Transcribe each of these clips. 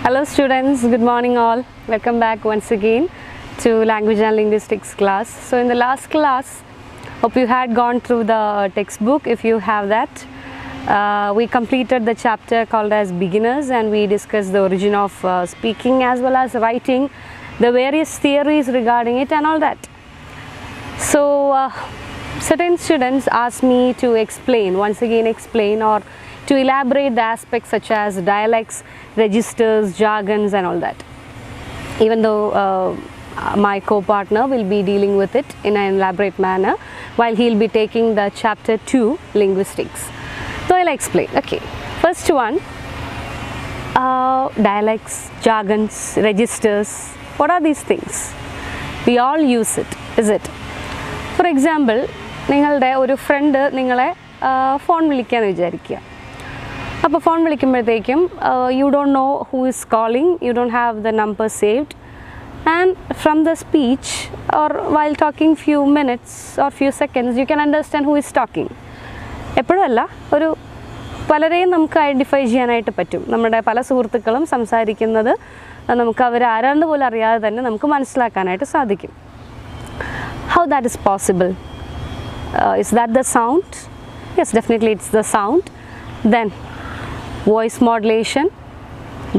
Hello students, good morning all. Welcome back once again to language and linguistics class. So in the last class, hope you had gone through the textbook. If you have that, we completed the chapter called as beginners, and we discussed the origin of speaking as well as writing, the various theories regarding it and all that. So certain students asked me to once again explain or to elaborate the aspects such as dialects, registers, jargons and all that. Even though my co-partner will be dealing with it in an elaborate manner while he'll be taking the chapter 2 linguistics. So I'll explain. Okay, first one, dialects, jargons, registers. What are these things? We all use it, is it? For example, നിങ്ങളുടെ ഒരു front നിങ്ങളെ phone വിളിക്കാന്ന് വിചാരിക്കുക. അപ്പോൾ phone വിളിക്കുമ്പോഴത്തേക്കും you don't know who is calling, you don't have the number saved, and from the speech or while talking few minutes or few seconds you can understand who is talking. എപ്പോഴല്ല ഒരു പലരെയും നമുക്ക് identify ചെയ്യാനായിട്ട് പറ്റും. നമ്മുടെ പല സുഹൃത്തുക്കളും സംസാരിക്കുന്നത് നമുക്ക് അവരാരാണെന്ന് പോലും അറിയാതെ തന്നെ നമുക്ക് മനസ്സിലാക്കാനായിട്ട് സാധിക്കും. How that is possible? Is that the sound? Yes, definitely it's the sound. Then voice modulation,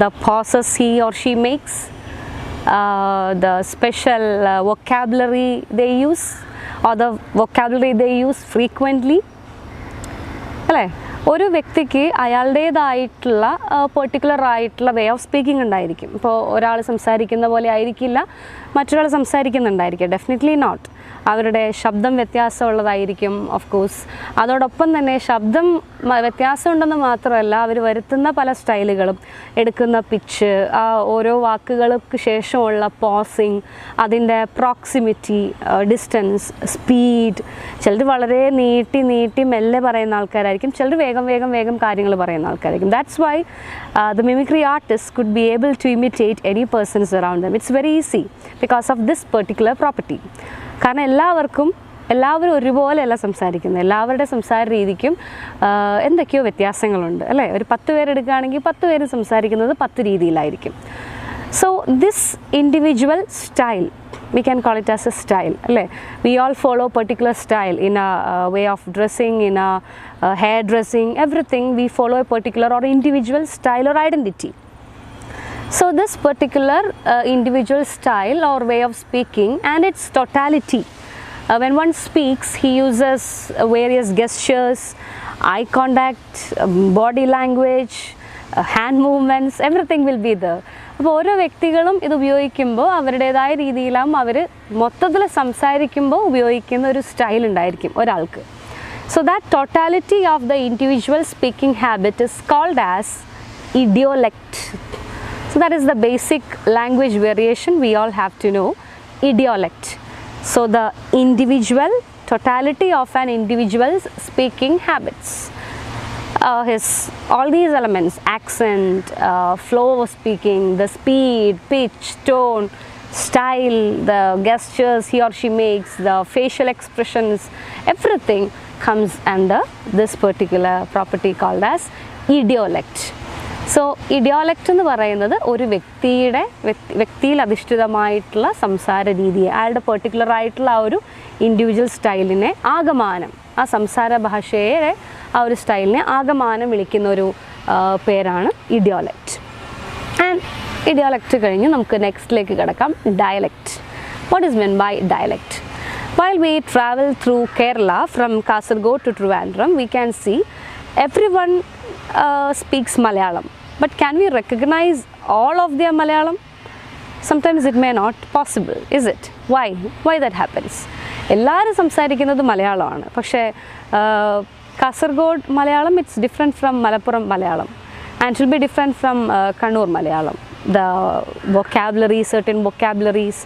the pauses he or she makes, the special vocabulary they use or the vocabulary they use frequently. അല്ലേ, ഒരു വ്യക്തിക്ക് അയാളുടേതായിട്ടുള്ള particular ആയിട്ടുള്ള way of speaking ഉണ്ടായിരിക്കും. ഇപ്പോൾ ഒരാൾ സംസാരിക്കുന്ന പോലെ ആയിരിക്കില്ല മറ്റൊരാൾ സംസാരിക്കുന്നുണ്ടായിരിക്കും. Definitely not. അവരുടെ ശബ്ദം വ്യത്യാസമുള്ളതായിരിക്കും ഓഫ് കോഴ്സ്. അതോടൊപ്പം തന്നെ ശബ്ദം വ്യത്യാസമുണ്ടെന്ന് മാത്രമല്ല, അവർ വരുത്തുന്ന പല സ്റ്റൈലുകളും, എടുക്കുന്ന പിച്ച്, ആ ഓരോ വാക്കുകൾക്ക് ശേഷമുള്ള പോസിങ്, അതിൻ്റെ പ്രോക്സിമിറ്റി, ഡിസ്റ്റൻസ്, സ്പീഡ്. ചിലർ വളരെ നീട്ടി മെല്ലെ പറയുന്ന ആൾക്കാരായിരിക്കും, ചിലർ വേഗം കാര്യങ്ങൾ പറയുന്ന ആൾക്കാരായിരിക്കും. That's why the mimicry artist could be able to imitate any persons around them. It's very easy because of this particular property. കാരണം എല്ലാവരും ഒരുപോലെയല്ല സംസാരിക്കുന്നത്. എല്ലാവരുടെ സംസാര രീതിക്കും എന്തൊക്കെയോ വ്യത്യാസങ്ങളുണ്ട് അല്ലേ. ഒരു 10 പേരെടുക്കുകയാണെങ്കിൽ 10 പേര് സംസാരിക്കുന്നത് 10 രീതിയിലായിരിക്കും. So this individual style, we can call it as a style alle. We all follow particular style in a way of dressing, in a hair dressing, everything we follow a particular or individual style or identity. So this particular individual style or way of speaking and its totality, when one speaks he uses various gestures, eye contact, body language, hand movements, everything will be there. അപ്പോൾ ഓരോ വ്യക്തികളും ഇത് ഉപയോഗിക്കുമ്പോൾ അവരുടേതായ രീതിയിലാവും അവർ മൊത്തത്തിൽ സംസാരിക്കുമ്പോൾ ഉപയോഗിക്കുന്ന ഒരു സ്റ്റൈൽ ഉണ്ടായിരിക്കും ഒരാൾക്ക്. So that totality of the individual speaking habit is called as idiolect. So that is the basic language variation we all have to know, idiolect. So the individual totality of an individual's speaking habits. All these elements, accent, flow of speaking, the speed, pitch, tone, style, the gestures he or she makes, the facial expressions, everything comes under this particular property called as idiolect. So idiolect എന്ന് പറയുന്നത് ഒരു വ്യക്തിയിൽ അധിഷ്ഠിതമായിട്ടുള്ള സംസാര രീതിയെ, അയാളുടെ particular ആയിട്ടുള്ള ആ ഒരു ഇൻഡിവിജ്വൽ സ്റ്റൈലിനെ ആകമാനം, ആ സംസാര ഭാഷയെ ആ ഒരു സ്റ്റൈലിനെ ആകമാനം വിളിക്കുന്ന ഒരു പേരാണ് ഇഡിയോലെക്റ്റ്. ആൻഡ് ഇഡിയോലെക്റ്റ് കഴിഞ്ഞ് നമുക്ക് നെക്സ്റ്റിലേക്ക് കിടക്കാം, dialect. What is mean by dialect? While we travel through Kerala from Kasaragod to Trivandrum, we can see everyone speaks Malayalam. But can we recognize all of their Malayalam? Sometimes it may not possible, is it? Why that happens? എല്ലാവരും സംസാരിക്കുന്നത് മലയാളമാണ്. പക്ഷേ Kasaragod Malayalam, it's different from Malappuram Malayalam, and it will be different from Kannur Malayalam. The vocabulary, certain vocabularies,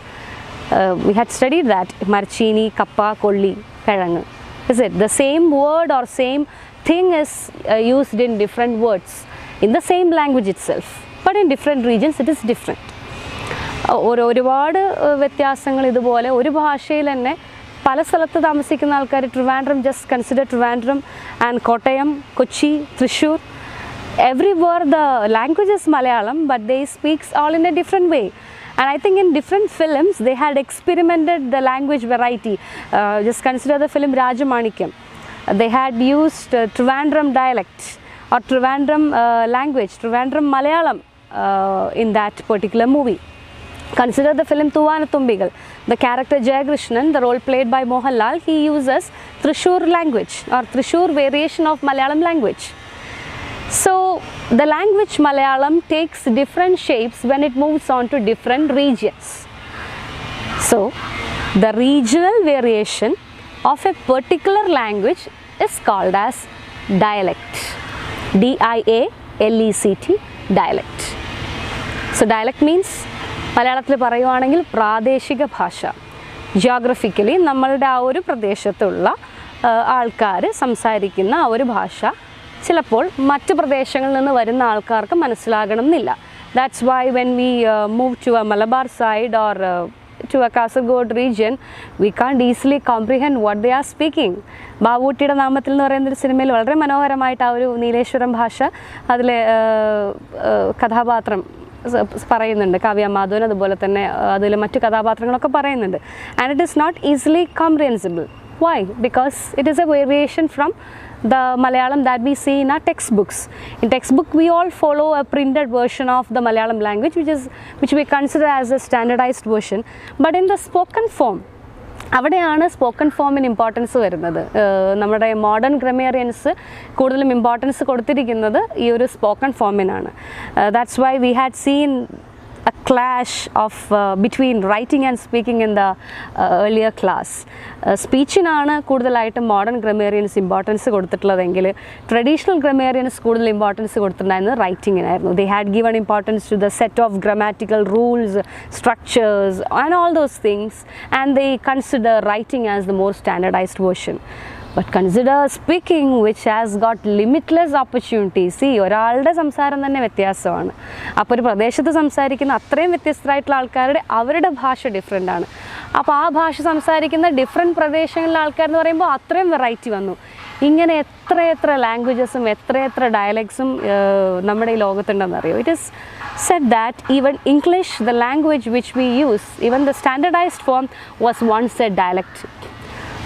we had studied that, Marchini, Kappa, Kolli, Kerangu. Is it the same word or same thing is used in different words in the same language itself, but in different regions it is different. ഒരുപാട് വ്യത്യാസങ്ങൾ ഇതുപോലെ ഒരു ഭാഷയിൽ തന്നെ പല സ്ഥലത്ത് താമസിക്കുന്ന ആൾക്കാർ Trivandrum, just consider Trivandrum and Kottayam, Kochi, Thrissur, everywhere the language is Malayalam, but they speak all in a different way. And I think in different films they had experimented the language variety. Just consider the film Rajamanikam. They had used Trivandrum dialect or Trivandrum language, Trivandrum Malayalam in that particular movie. Consider the film Thuvanathumbikal. The character Jayakrishnan, the role played by Mohanlal, he uses Thrissur language or Thrissur variation of Malayalam language. So the language Malayalam takes different shapes when it moves on to different regions. So the regional variation of a particular language is called as dialect. D-I-A-L-E-C-T, dialect. So dialect means മലയാളത്തിൽ പറയുവാണെങ്കിൽ പ്രാദേശിക ഭാഷ. Geographically നമ്മളുടെ ആ ഒരു പ്രദേശത്തുള്ള ആൾക്കാർ സംസാരിക്കുന്ന ആ ഒരു ഭാഷ ചിലപ്പോൾ മറ്റ് പ്രദേശങ്ങളിൽ നിന്ന് വരുന്ന ആൾക്കാർക്ക് മനസ്സിലാകണം എന്നില്ല. That's why when we move to a Malabar side or to a Kasaragod region, we can't easily comprehend what they are speaking. ബാബുട്ടിയുടെ നാമത്തിൽ എന്ന് പറയുന്നൊരു സിനിമയിൽ വളരെ മനോഹരമായിട്ട് ആ ഒരു നീലേശ്വരം ഭാഷ അതിലെ കഥാപാത്രം പറയുന്നുണ്ട്, കാവ്യ മാധവൻ, അതുപോലെ തന്നെ അതിലെ മറ്റു കഥാപാത്രങ്ങളൊക്കെ പറയുന്നുണ്ട്. And it is not easily comprehensible. Why? Because it is a variation from the Malayalam that we see in our textbooks. In textbook we all follow a printed version of the Malayalam language which we consider as a standardized version. But in the spoken form, അവിടെയാണ് spoken ഫോമിന് importance വരുന്നത്. നമ്മുടെ modern grammarians കൂടുതലും importance കൊടുത്തിരിക്കുന്നത് ഈ ഒരു spoken ഫോമിനാണ്. That's why we had seen a clash of between writing and speaking in the earlier class. സ്പീച്ചിനാണ് കൂടുതലായിട്ട് മോഡേൺ ഗ്രമേറിയൻസ് ഇമ്പോർട്ടൻസ് കൊടുത്തിട്ടുള്ളതെങ്കിൽ ട്രഡീഷണൽ ഗ്രമേറിയൻസ് കൂടുതൽ ഇമ്പോർട്ടൻസ് കൊടുത്തിട്ടുണ്ടായിരുന്നത് റൈറ്റിങ്ങിനായിരുന്നു. They had given importance to the set of grammatical rules, structures and all those things, and they consider writing as the more standardized version. But consider speaking, which has got limitless opportunities. See, ഒരാളുടെ സംസാരം തന്നെ വ്യത്യാസമാണ്. അപ്പോൾ ഒരു പ്രദേശത്ത് സംസാരിക്കുന്ന അത്രയും വ്യത്യസ്തരായിട്ടുള്ള ആൾക്കാരുടെ അവരുടെ ഭാഷ ഡിഫറെൻ്റ് ആണ്. അപ്പോൾ ആ ഭാഷ സംസാരിക്കുന്ന ഡിഫറെൻറ്റ് പ്രദേശങ്ങളിലെ ആൾക്കാരെന്ന് പറയുമ്പോൾ അത്രയും വെറൈറ്റി വന്നു. ഇങ്ങനെ എത്ര ലാംഗ്വേജസും എത്ര ഡയലക്ട്സും നമ്മുടെ ഈ ലോകത്തുണ്ടെന്നറിയോ. It is said that even English, the language which we use, even the standardized form was once a dialect.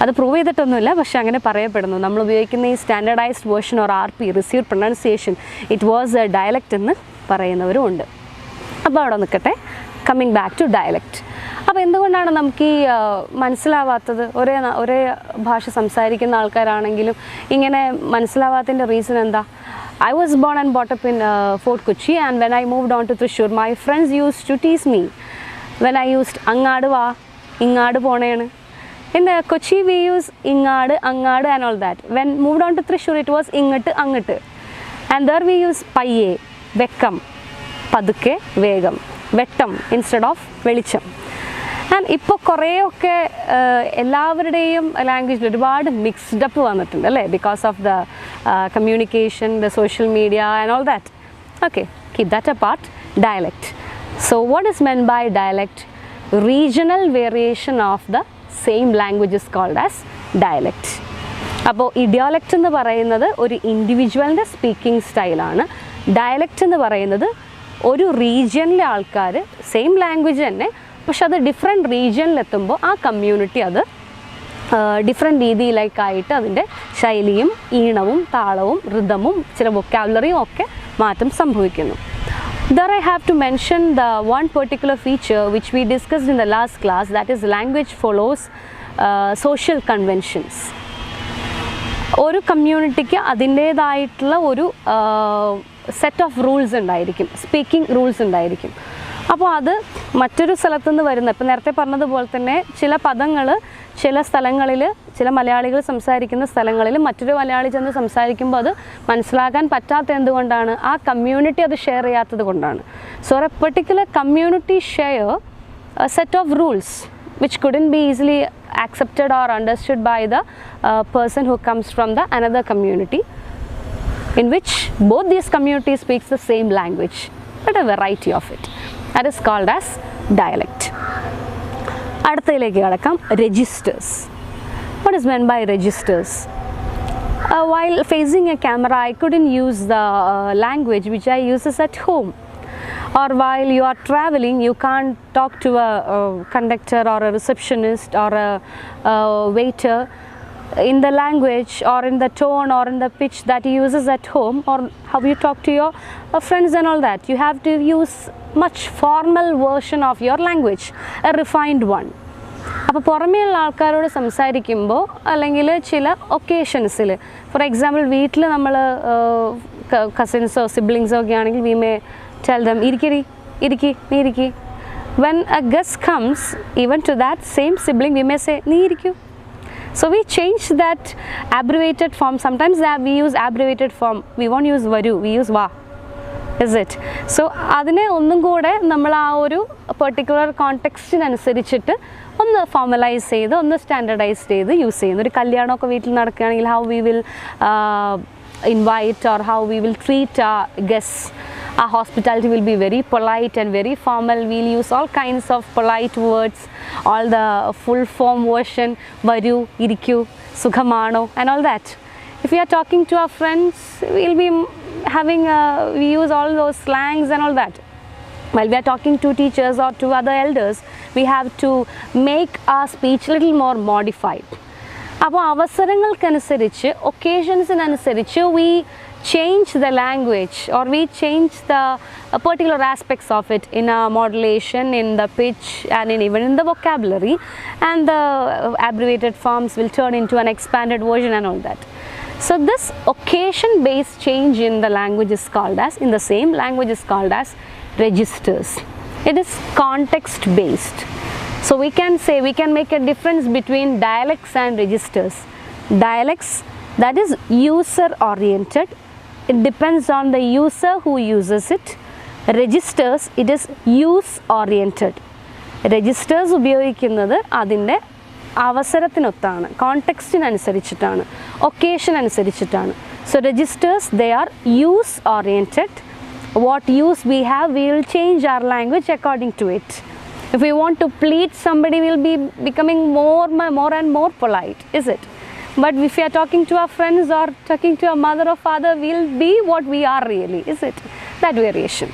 അത് പ്രൂവ് ചെയ്തിട്ടൊന്നുമില്ല, പക്ഷെ അങ്ങനെ പറയപ്പെടുന്നു. നമ്മൾ ഉപയോഗിക്കുന്ന ഈ standardised version or RP, received pronunciation, it was a dialect എന്ന് പറയുന്നവരും ഉണ്ട്. അപ്പോൾ അവിടെ നിൽക്കട്ടെ, കമ്മിങ് ബാക്ക് ടു ഡയലക്റ്റ്. അപ്പോൾ എന്തുകൊണ്ടാണ് നമുക്ക് ഈ മനസ്സിലാവാത്തത്? ഒരേ ഭാഷ സംസാരിക്കുന്ന ആൾക്കാരാണെങ്കിലും ഇങ്ങനെ മനസ്സിലാവാത്തതിൻ്റെ റീസൺ എന്താ? I was born and brought up in Fort Kochi, and when I moved on to Thrissur, my friends used to tease me when I used അങ്ങാട് വാ, ഇങ്ങാട് പോണേണ്. In Kochi we use ingadu, angadu and all that. When moved on to Thrissur, it was ingatu, angatu. And there we use paye, vekkam, padukke, vegam, vettam instead of velicham. And ഇപ്പോൾ കുറേയൊക്കെ എല്ലാവരുടെയും ലാംഗ്വേജിൽ ഒരുപാട് mixed up വന്നിട്ടുണ്ട് അല്ലേ, because of the communication, the social media and all that. Okay, keep that apart. Dialect. So what is meant by dialect? Regional variation of the same language is called as dialect. അപ്പോൾ idiolect എന്ന് പറയുന്നത് ഒരു ഇൻഡിവിജ്വലിൻ്റെ speaking സ്റ്റൈലാണ്. Dialect എന്ന് പറയുന്നത് ഒരു റീജിയനിലെ ആൾക്കാർ same language തന്നെ, പക്ഷെ അത് ഡിഫറെൻറ്റ് റീജിയനിലെത്തുമ്പോൾ ആ കമ്മ്യൂണിറ്റി അത് ഡിഫറെൻറ്റ് രീതിയിലേക്കായിട്ട് അതിൻ്റെ ശൈലിയും ഈണവും താളവും റിതമും ചില വൊക്കാബുലറിയും ഒക്കെ മാറ്റം സംഭവിക്കുന്നു. There I have to mention the one particular feature which we discussed in the last class, that is language follows social conventions. ഒരു കമ്മ്യൂണിറ്റിക്ക് അതിൻ്റേതായിട്ടുള്ള ഒരു സെറ്റ് ഓഫ് റൂൾസ് ഉണ്ടായിരിക്കും, സ്പീക്കിംഗ് റൂൾസ് ഉണ്ടായിരിക്കും. അപ്പോൾ അത് മറ്റൊരു സ്ഥലത്തുനിന്ന് വരുന്ന, ഇപ്പം നേരത്തെ പറഞ്ഞതുപോലെ തന്നെ ചില പദങ്ങൾ ചില സ്ഥലങ്ങളിൽ, ചില മലയാളികൾ സംസാരിക്കുന്ന സ്ഥലങ്ങളിൽ മറ്റൊരു മലയാളി ചെന്ന് സംസാരിക്കുമ്പോൾ അത് മനസ്സിലാക്കാൻ പറ്റാത്ത എന്തുകൊണ്ടാണ്? ആ കമ്മ്യൂണിറ്റി അത് ഷെയർ ചെയ്യാത്തത് കൊണ്ടാണ്. So A particular community share A set of rules which couldn't be easily accepted or understood by the person who comes from the another community, in which both these communities speaks the same language but a variety of it. That is called as dialect. അടുത്തതിലേക്ക് കടക്കാം. Registers. What is meant by registers? while facing a camera, I couldn't use the language which I use at home. Or while you are traveling, you can't talk to a conductor or a receptionist or a waiter in the language or in the tone or in the pitch that he uses at home, or how you talk to your friends and all that. You have to use much formal version of your language, a refined one. അപ്പോൾ പുറമേയുള്ള ആൾക്കാരോട് സംസാരിക്കുമ്പോൾ അല്ലെങ്കിൽ ചില ഒക്കേഷൻസിൽ, for example വീട്ടിൽ നമ്മൾ കസിൻസോ സിബ്ലിങ്സോ ഒക്കെ ആണെങ്കിൽ വി മേ ടെൽ ദം ഇരിക്കി നീ ഇരിക്കി. When a guest comes, even to that same sibling we may say നീ ഇരിക്കൂ. So we change that abbreviated form. Sometimes we use abbreviated form. We won't use varu, we use va. Is it? So adine onnum kode nammal aa oru particular context അനുസരിച്ചിട്ട് ഒന്ന് formalise ചെയ്ത് ഒന്ന് standardise ചെയ്ത് use ചെയ്യുന്നു. ഒരു കല്യാണമൊക്കെ വീട്ടിൽ നടക്കുകയാണെങ്കിൽ how we will invite or how we will treat our guests. Our hospitality will be very polite and very formal. We'll use all kinds of polite words, all the full form version, varu, irikku, sukhamano and all that. If we are talking to our friends, we'll be having we use all those slangs and all that. While we are talking to teachers or to other elders, we have to make our speech little more modified. അപ്പോൾ അവസരങ്ങൾക്കനുസരിച്ച് ഒക്കേഷൻസിനനുസരിച്ച് we change the language, or we change the particular aspects of it in a modulation, in the pitch and even in the vocabulary, and the abbreviated forms will turn into an expanded version and all that. So this occasion based change in the language is called as, in the same language is called as registers. It is context based. So we can say, we can make a difference between dialects and registers. Dialects, that is user oriented, it depends on the user who uses it. Registers, it is use oriented. Registers ഉപയോഗിക്കുന്നത് അതിൻ്റെ അവസരത്തിനൊത്താണ്, കോണ്ടെക്സ്റ്റിനനുസരിച്ചിട്ടാണ്, occasion അനുസരിച്ചിട്ടാണ്. So registers, they are use oriented. What use we have, we will change our language according to it. If we want to plead somebody, we will be becoming more and more polite, is it? But if we are talking to our friends or talking to our mother or father, we will be what we are really, is it? That variation.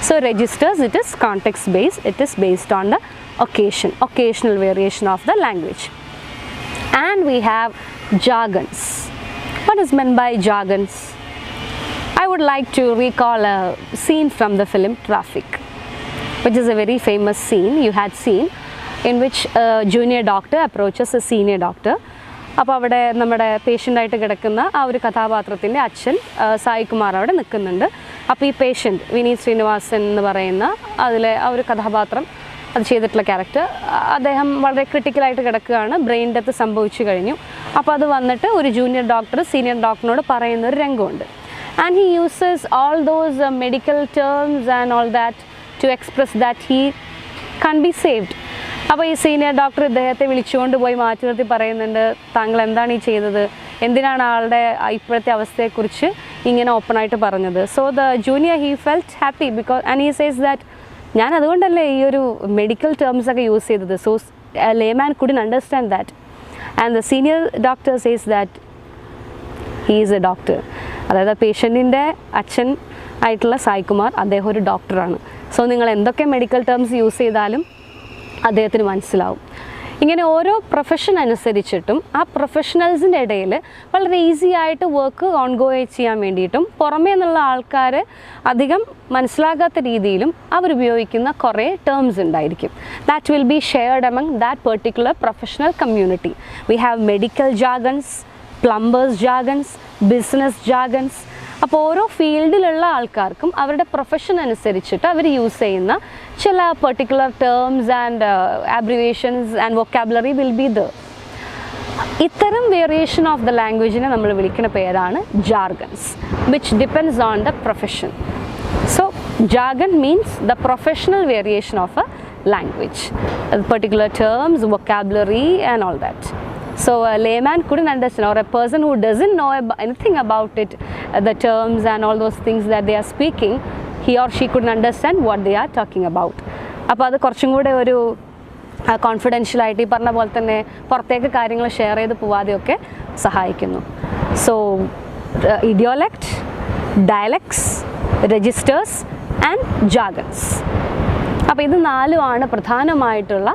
So registers, it is context based, it is based on the occasion, occasional variation of the language. And we have jargons. What is meant by jargons? I would like to recall a scene from the film Traffic, which is a very famous scene you had seen, in which a junior doctor approaches a senior doctor. അപ്പോൾ അവിടെ നമ്മുടെ പേഷ്യൻ്റായിട്ട് കിടക്കുന്ന ആ ഒരു കഥാപാത്രത്തിൻ്റെ അച്ഛൻ സായികുമാർ അവിടെ നിൽക്കുന്നുണ്ട്. അപ്പോൾ ഈ പേഷ്യൻ്റ് വിനീത് ശ്രീനിവാസൻ എന്ന് പറയുന്ന അതിലെ ആ ഒരു കഥാപാത്രം, അത് ചെയ്തിട്ടുള്ള ക്യാരക്ടർ, അദ്ദേഹം വളരെ ക്രിട്ടിക്കലായിട്ട് കിടക്കുകയാണ്, ബ്രെയിൻ ഡെത്ത് സംഭവിച്ചു കഴിഞ്ഞു. അപ്പോൾ അത് വന്നിട്ട് ഒരു ജൂനിയർ ഡോക്ടർ സീനിയർ ഡോക്ടറിനോട് പറയുന്ന ഒരു രംഗമുണ്ട്. And he uses all those medical terms and all that to express that he can be saved. അപ്പോൾ ഈ സീനിയർ ഡോക്ടർ ഇദ്ദേഹത്തെ വിളിച്ചുകൊണ്ട് പോയി മാറ്റി നിർത്തി പറയുന്നുണ്ട്, താങ്കൾ എന്താണ് ഈ ചെയ്തത്, എന്തിനാണ് ആളുടെ ഇപ്പോഴത്തെ അവസ്ഥയെക്കുറിച്ച് ഇങ്ങനെ ഓപ്പണായിട്ട് പറഞ്ഞത്. So the junior he felt happy because and he says that ഞാൻ അതുകൊണ്ടല്ലേ ഈ ഒരു മെഡിക്കൽ ടേംസ് ഒക്കെ യൂസ് ചെയ്തത്. So layman couldn't understand that. And the senior doctor says that he is a doctor. അതായത് പേഷ്യൻറ്റിൻ്റെ അച്ഛൻ ആയിട്ടുള്ള സായികുമാർ അദ്ദേഹം ഒരു ഡോക്ടറാണ്. സോ നിങ്ങൾ എന്തൊക്കെ മെഡിക്കൽ ടേംസ് യൂസ് ചെയ്താലും അദ്ദേഹത്തിന് മനസ്സിലാവും. ഇങ്ങനെ ഓരോ പ്രൊഫഷൻ അനുസരിച്ചിട്ടും ആ പ്രൊഫഷണൽസിൻ്റെ ഇടയിൽ വളരെ ഈസി ആയിട്ട് വർക്ക് ഓൺഗോയ് ചെയ്യാൻ വേണ്ടിയിട്ടും പുറമേ നിന്നുള്ള ആൾക്കാർ അധികം മനസ്സിലാകാത്ത രീതിയിലും അവരുപയോഗിക്കുന്ന കുറേ ടേംസ് ഉണ്ടായിരിക്കും. That will be shared among that particular professional community. We have medical jargons, plumbers jargons, business jargons. അപ്പോൾ ഓരോ ഫീൽഡിലുള്ള ആൾക്കാർക്കും അവരുടെ പ്രൊഫഷൻ അനുസരിച്ചിട്ട് അവർ യൂസ് ചെയ്യുന്ന ചില particular terms and abbreviations and vocabulary will be the. ഇത്തരം വേരിയേഷൻ ഓഫ് ദ ലാംഗ്വേജിനെ നമ്മൾ വിളിക്കുന്ന പേരാണ് jargons, which depends on the profession. So jargon means the professional variation of a language, particular terms, vocabulary and all that. So a layman couldn't understand, or a person who doesn't know anything about it, the terms and all those things that they are speaking, he or she couldn't understand what they are talking about. അപ്പോൾ അത് കുറച്ചും കൂടെ ഒരു കോൺഫിഡൻഷ്യലായിട്ട് ഈ പറഞ്ഞ പോലെ തന്നെ പുറത്തേക്ക് കാര്യങ്ങൾ ഷെയർ ചെയ്ത് പോവാതെയൊക്കെ സഹായിക്കുന്നു. So idiolect, dialects, registers and jargons. അപ്പോൾ ഇത് നാലുമാണ് പ്രധാനമായിട്ടുള്ള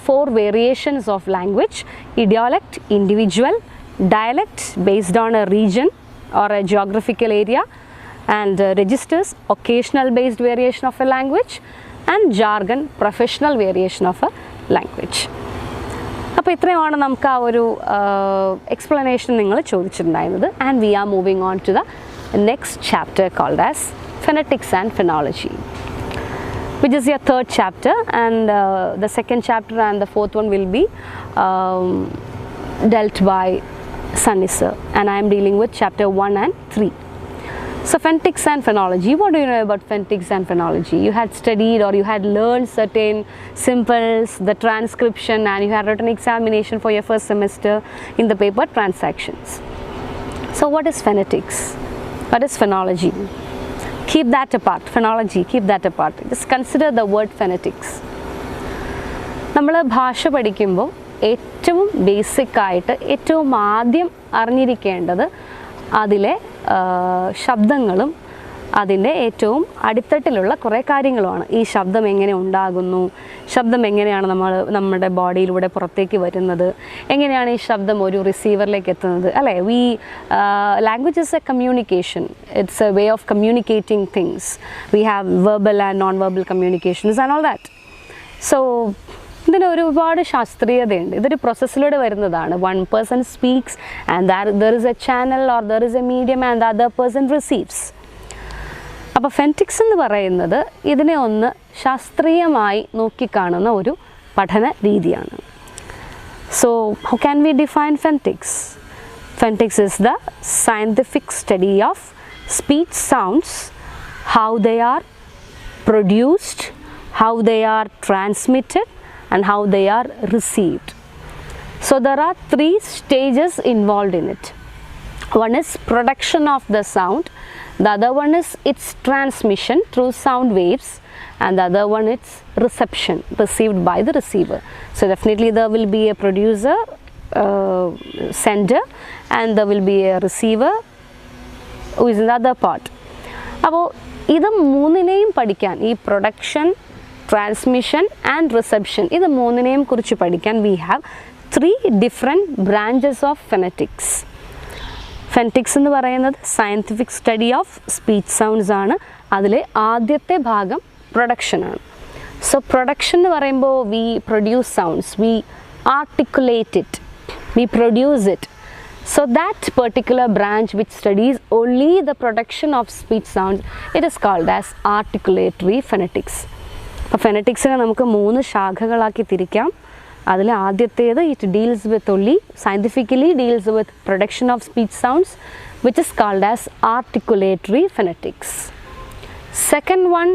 4 variations of language. Idiolect, individual; dialect, based on a region or a geographical area; and registers, occasional based variation of a language; and jargon, professional variation of a language. അപ്പോൾ ഇത്രയുമാണ് നമുക്ക് ആ ഒരു explanation നിങ്ങൾ ചോദിച്ചിട്ടുണ്ടായിരുന്നത്. And we are moving on to the next chapter called as phonetics and phonology, which is your 3rd chapter, and the 2nd chapter and the 4th one will be dealt by Sunny sir, and I am dealing with chapter 1 and 3. So phonetics and phonology, what do you know about phonetics and phonology? You had studied or you had learned certain symbols, the transcription, and you had written examination for your first semester in the paper transactions. So what is phonetics? What is phonology? Keep that apart. Phonology, keep that apart. Just consider the word phonetics. നമ്മൾ ഭാഷ പഠിക്കുമ്പോൾ ഏറ്റവും ബേസിക്കായിട്ട് ഏറ്റവും ആദ്യം അറിഞ്ഞിരിക്കേണ്ടത് അതിലെ ശബ്ദങ്ങളും അതിൻ്റെ ഏറ്റവും അടിത്തട്ടിലുള്ള കുറേ കാര്യങ്ങളുമാണ്. ഈ ശബ്ദം എങ്ങനെ ഉണ്ടാകുന്നു, ശബ്ദം എങ്ങനെയാണ് നമ്മുടെ ബോഡിയിലൂടെ പുറത്തേക്ക് വരുന്നത്, എങ്ങനെയാണ് ഈ ശബ്ദം ഒരു റിസീവറിലേക്ക് എത്തുന്നത്, അല്ലേ? Language is A communication. It's a way of communicating things. We have verbal and non verbal communications and all that. So ഇതിന് ഒരുപാട് ശാസ്ത്രീയതയുണ്ട്. ഇതൊരു പ്രോസസ്സിലൂടെ വരുന്നതാണ്. One person speaks and there is A channel or there is A medium and the other person receives. അപ്പോൾ phonetics എന്ന് പറയുന്നത് ഇതിനെ ഒന്ന് ശാസ്ത്രീയമായി നോക്കിക്കാണുന്ന ഒരു പഠന രീതിയാണ്. So how can we define phonetics? Phonetics is the scientific study of speech sounds, how they are produced, how they are transmitted, and how they are received. So there are 3 stages involved in it. One is production of the sound, the other one is its transmission through sound waves, and the other one is reception, received by the receiver. So definitely there will be a producer, sender, and there will be a receiver who is in the other part. അപ്പോൾ ഇത് മൂന്നിനെയും പഠിക്കാൻ, ഈ production, transmission and reception, ഇത് മൂന്നിനെയും കുറിച്ച് പഠിക്കാൻ we have 3 different branches of phonetics. Phonetics എന്ന് പറയുന്നത് scientific study of speech sounds ആണ്. അതിൽ ആദ്യത്തെ ഭാഗം പ്രൊഡക്ഷനാണ്. സോ പ്രൊഡക്ഷൻ എന്ന് പറയുമ്പോൾ we produce sounds, we articulate it, we produce it. So that particular branch which studies only the production of speech sounds, it is called as articulatory phonetics. അപ്പോൾ ഫെനറ്റിക്സിനെ നമുക്ക് 3 ശാഖകളാക്കി തിരിക്കാം. അതിൽ ആദ്യത്തേത് it deals with only scientifically deals with production of speech sounds, which is called as articulatory phonetics. Second one,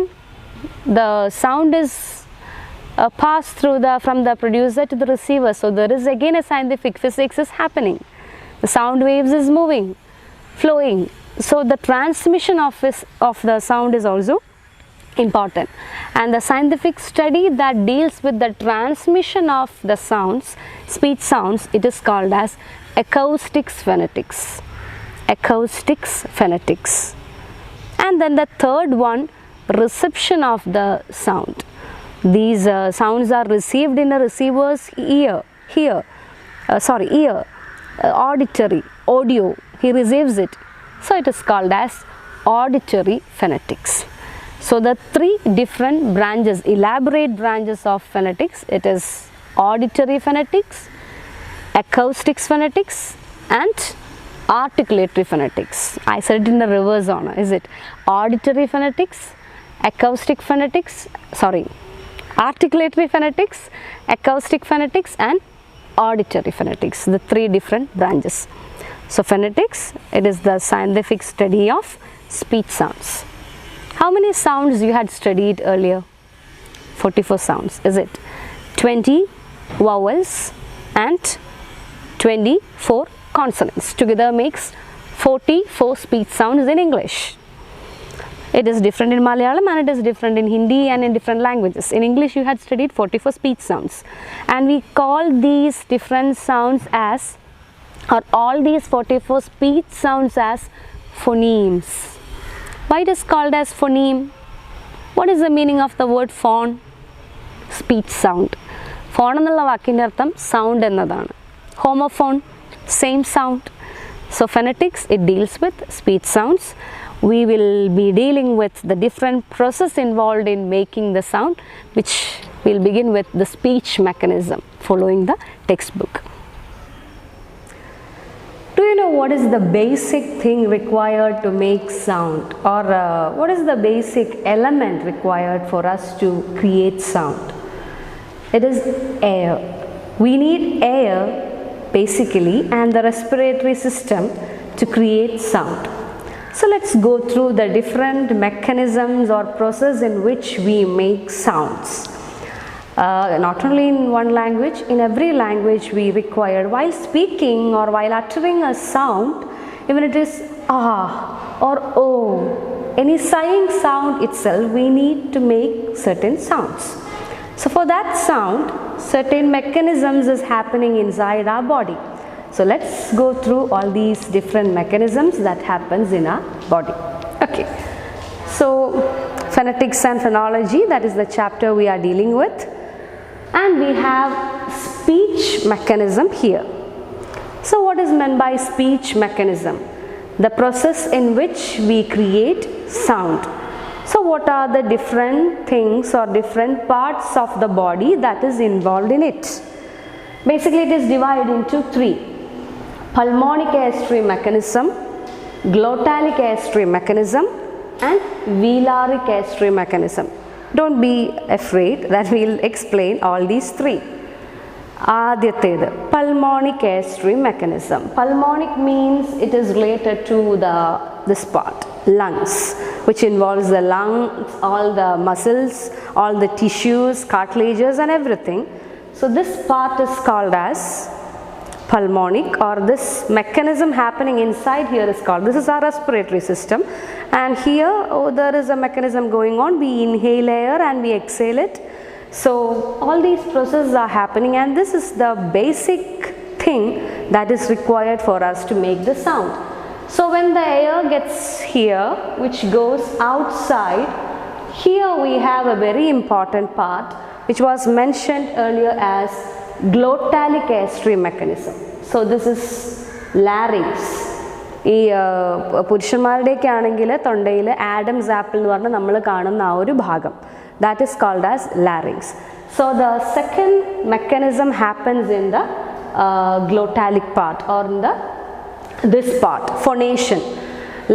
the sound is passed through from the producer to the receiver. So there is again a scientific physics is happening. The sound waves is moving, flowing. So the transmission of the sound is also important, and the scientific study that deals with the transmission of the sounds, speech sounds, it is called as acoustics phonetics. Acoustics phonetics. And then the third one, reception of the sound. These sounds are received in a receiver's ear, auditory, audio, he receives it. So it is called as auditory phonetics. So the 3 different branches, elaborate branches of phonetics, it is auditory phonetics, acoustics phonetics, and articulatory phonetics. I said it in the reverse order, is it? Auditory phonetics, acoustic phonetics, articulatory phonetics, acoustic phonetics, and auditory phonetics, the 3 different branches. So phonetics, it is the scientific study of speech sounds. How many sounds you had studied earlier? 44 sounds, is it? 20 vowels and 24 consonants. Together makes 44 speech sounds in English. It is different in Malayalam and it is different in Hindi and in different languages. In English you had studied 44 speech sounds, and we call these different sounds as or all these 44 speech sounds as phonemes. Why it is called as phoneme? What is the meaning of the word phone? Speech sound. Phone എന്നുള്ള വാക്കിൻ്റെ അർത്ഥം sound എന്നതാണ്. Homophone, same sound. So phonetics, it deals with speech sounds. We will be dealing with the different process involved in making the sound, which will begin with the speech mechanism following the textbook. Do you know what is the basic thing required to make sound, or what is the basic element required for us to create sound? It is air. We need air basically and the respiratory system to create sound. So let's go through the different mechanisms or process in which we make sounds. Not only in one language, in every language we require, while speaking or while uttering a sound, even it is ah or oh, any sighing sound itself, we need to make certain sounds. So for that sound, certain mechanisms is happening inside our body. So let's go through all these different mechanisms that happens in our body. Okay, so phonetics and phonology, that is the chapter we are dealing with, and we have speech mechanism here. So what is meant by speech mechanism? The process in which we create sound. So what are the different things or different parts of the body that is involved in it? Basically it is divided into three: pulmonic airstream mechanism, glottalic airstream mechanism, and velaric airstream mechanism. Don't be afraid that we will explain all these three. ആദ്യത്തേത് pulmonic airstream mechanism. Pulmonic means it is related to this part, lungs, which involves the lungs, all the muscles, all the tissues, cartilages and everything. So this part is called as pulmonic, or this mechanism happening inside here is called, this is our respiratory system, and here there is a mechanism going on. We inhale air and we exhale it. So all these processes are happening, and this is the basic thing that is required for us to make the sound. So when the air gets here, which goes outside, here we have a very important part which was mentioned earlier as glottalic airstream mechanism. So this is larynx. ഈ പുരുഷന്മാരുടെയൊക്കെ ആണെങ്കിൽ തൊണ്ടയിൽ Adams apple എന്ന് പറഞ്ഞാൽ നമ്മൾ കാണുന്ന ആ ഒരു ഭാഗം, that is called as larynx. So the second mechanism happens in the glottalic part, or in this part, phonation.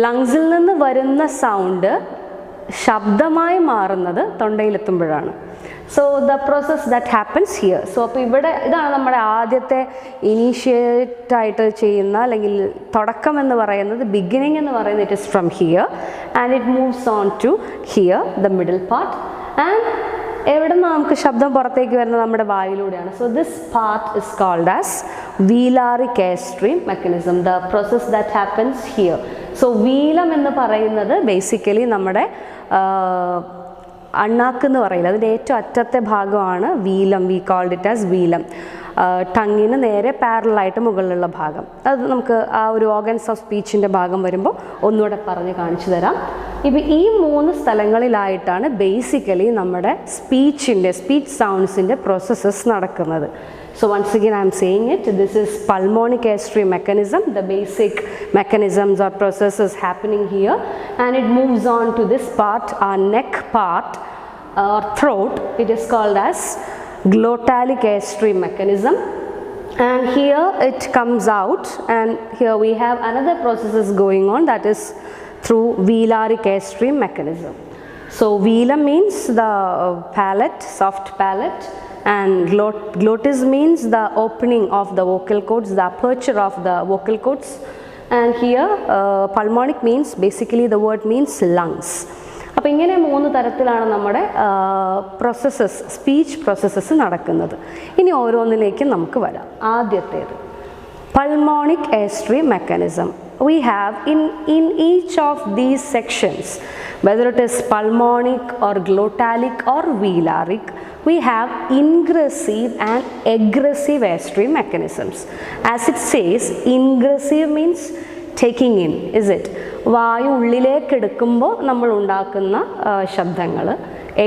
ലങ്സിൽ നിന്ന് വരുന്ന സൗണ്ട് ശബ്ദമായി മാറുന്നത് തൊണ്ടയിലെത്തുമ്പോഴാണ്. So the process that happens here. So അപ്പോൾ ഇവിടെ ഇതാണ് നമ്മുടെ ആദ്യത്തെ ഇനീഷ്യേറ്റ് ആയിട്ട് ചെയ്യുന്ന, അല്ലെങ്കിൽ തുടക്കം എന്ന് പറയുന്നത്, ബിഗിനിങ് എന്ന് പറയുന്നത്, it is from here and it moves on to here, the middle part, and എവിടെ നിന്ന് നമുക്ക് ശബ്ദം പുറത്തേക്ക് വരുന്നത് നമ്മുടെ വായിലൂടെയാണ്. So this part is called as velaric airstream mechanism, the process that happens here. So velam എന്ന് പറയുന്നത് ബേസിക്കലി നമ്മുടെ അണ്ണാക്ക് എന്ന് പറയുന്നത്, അതിൻ്റെ ഏറ്റവും അറ്റത്തെ ഭാഗമാണ് velum. We called it as velum. ടങ്ങിന് നേരെ പാരലായിട്ട് മുകളിലുള്ള ഭാഗം, അത് നമുക്ക് ആ ഒരു ഓർഗൻസ് ഓഫ് സ്പീച്ചിൻ്റെ ഭാഗം വരുമ്പോൾ ഒന്നുകൂടെ പറഞ്ഞ് കാണിച്ചു തരാം. ഇപ്പോൾ ഈ മൂന്ന് സ്ഥലങ്ങളിലായിട്ടാണ് ബേസിക്കലി നമ്മുടെ സ്പീച്ച് സൗണ്ട്സിൻ്റെ പ്രോസസ്സസ് നടക്കുന്നത്. So once again I am saying it, this is pulmonic airstream mechanism, the basic mechanisms or processes happening here, and it moves on to this part, our neck part or throat. It is called as glottalic airstream mechanism, and here it comes out, and here we have another processes going on, that is through velaric airstream mechanism. So velum means the palate, soft palate, and glottis means the opening of the vocal cords, the aperture of the vocal cords, and here pulmonic means, basically the word means lungs. അപ്പോൾ ഇങ്ങനെ മൂന്ന് തരത്തിലാണ് നമ്മുടെ processes, speech processes നടക്കുന്നത്. ഇനി ഓരോന്നിലേക്കും നമുക്ക് വരാം. ആദ്യത്തേത് pulmonic airstream mechanism. We have in each of these sections Whether it is pulmonic or glottalic or velaric, we have ingressive and aggressive airstream mechanisms. As it says, ingressive means taking in, is it? വായു ഉള്ളിലേക്ക് എടുക്കുമ്പോൾ നമ്മൾ ഉണ്ടാക്കുന്ന ശബ്ദങ്ങൾ.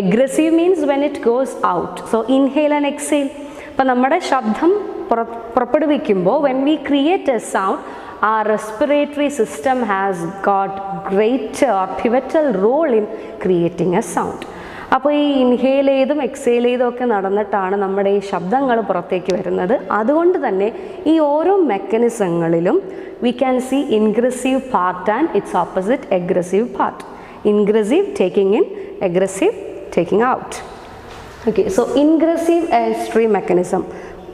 Aggressive means when it goes out. So inhale and exhale. അപ്പോൾ നമ്മുടെ ശബ്ദം പുറപ്പെടുവിക്കുമ്പോൾ when we create a sound, our respiratory system has got great or pivotal role in creating a sound. അപ്പോൾ ഈ ഇൻഹേൽ ചെയ്തും എക്സേൽ ചെയ്തും ഒക്കെ നടന്നിട്ടാണ് നമ്മുടെ ഈ ശബ്ദങ്ങൾ പുറത്തേക്ക് വരുന്നത്. അതുകൊണ്ട് തന്നെ ഈ ഓരോ മെക്കാനിസങ്ങളിലും we can see ingressive part and its opposite aggressive part. Ingressive taking in, aggressive taking out. Okay, so ingressive airstream mechanism,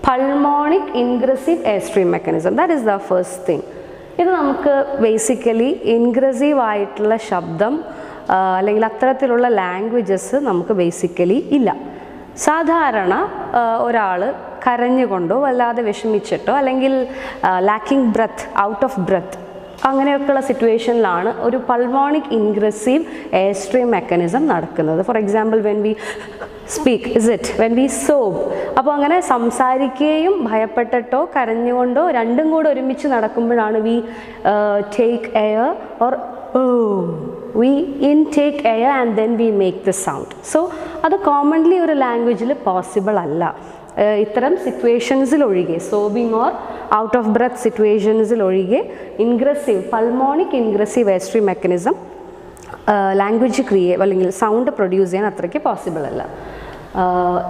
pulmonic ingressive airstream mechanism, that is the first thing. ഇത് നമുക്ക് ബേസിക്കലി ഇൻഗ്രസീവ് ആയിട്ടുള്ള ശബ്ദം അല്ലെങ്കിൽ അത്തരത്തിലുള്ള languages നമുക്ക് basically ഇല്ല. സാധാരണ ഒരാൾ കരഞ്ഞുകൊണ്ടോ വല്ലാതെ വിഷമിച്ചിട്ടോ അല്ലെങ്കിൽ lacking breath, out of breath, അങ്ങനെയൊക്കെയുള്ള സിറ്റുവേഷനിലാണ് ഒരു പൾമോണിക് ഇൻഗ്രസീവ് എയർസ്ട്രീം മെക്കാനിസം നടക്കുന്നത്. For example when we speak, is it, when we sob. അപ്പോൾ അങ്ങനെ സംസാരിക്കുകയും ഭയപ്പെട്ടിട്ടോ കരഞ്ഞുകൊണ്ടോ രണ്ടും കൂടെ ഒരുമിച്ച് നടക്കുമ്പോഴാണ് we take air or we intake air and then we make the sound. So അത് കോമൺലി ഒരു ലാംഗ്വേജിൽ പോസിബിൾ അല്ല. ഇത്തരം സിറ്റുവേഷൻസിൽ ഒഴികെ, sobbing or out of breath സിറ്റുവേഷൻസിൽ ഒഴികെ ingressive pulmonic ingressive airstream mechanism language അല്ലെങ്കിൽ സൗണ്ട് പ്രൊഡ്യൂസ് ചെയ്യാൻ അത്രയ്ക്ക് പോസിബിൾ അല്ല.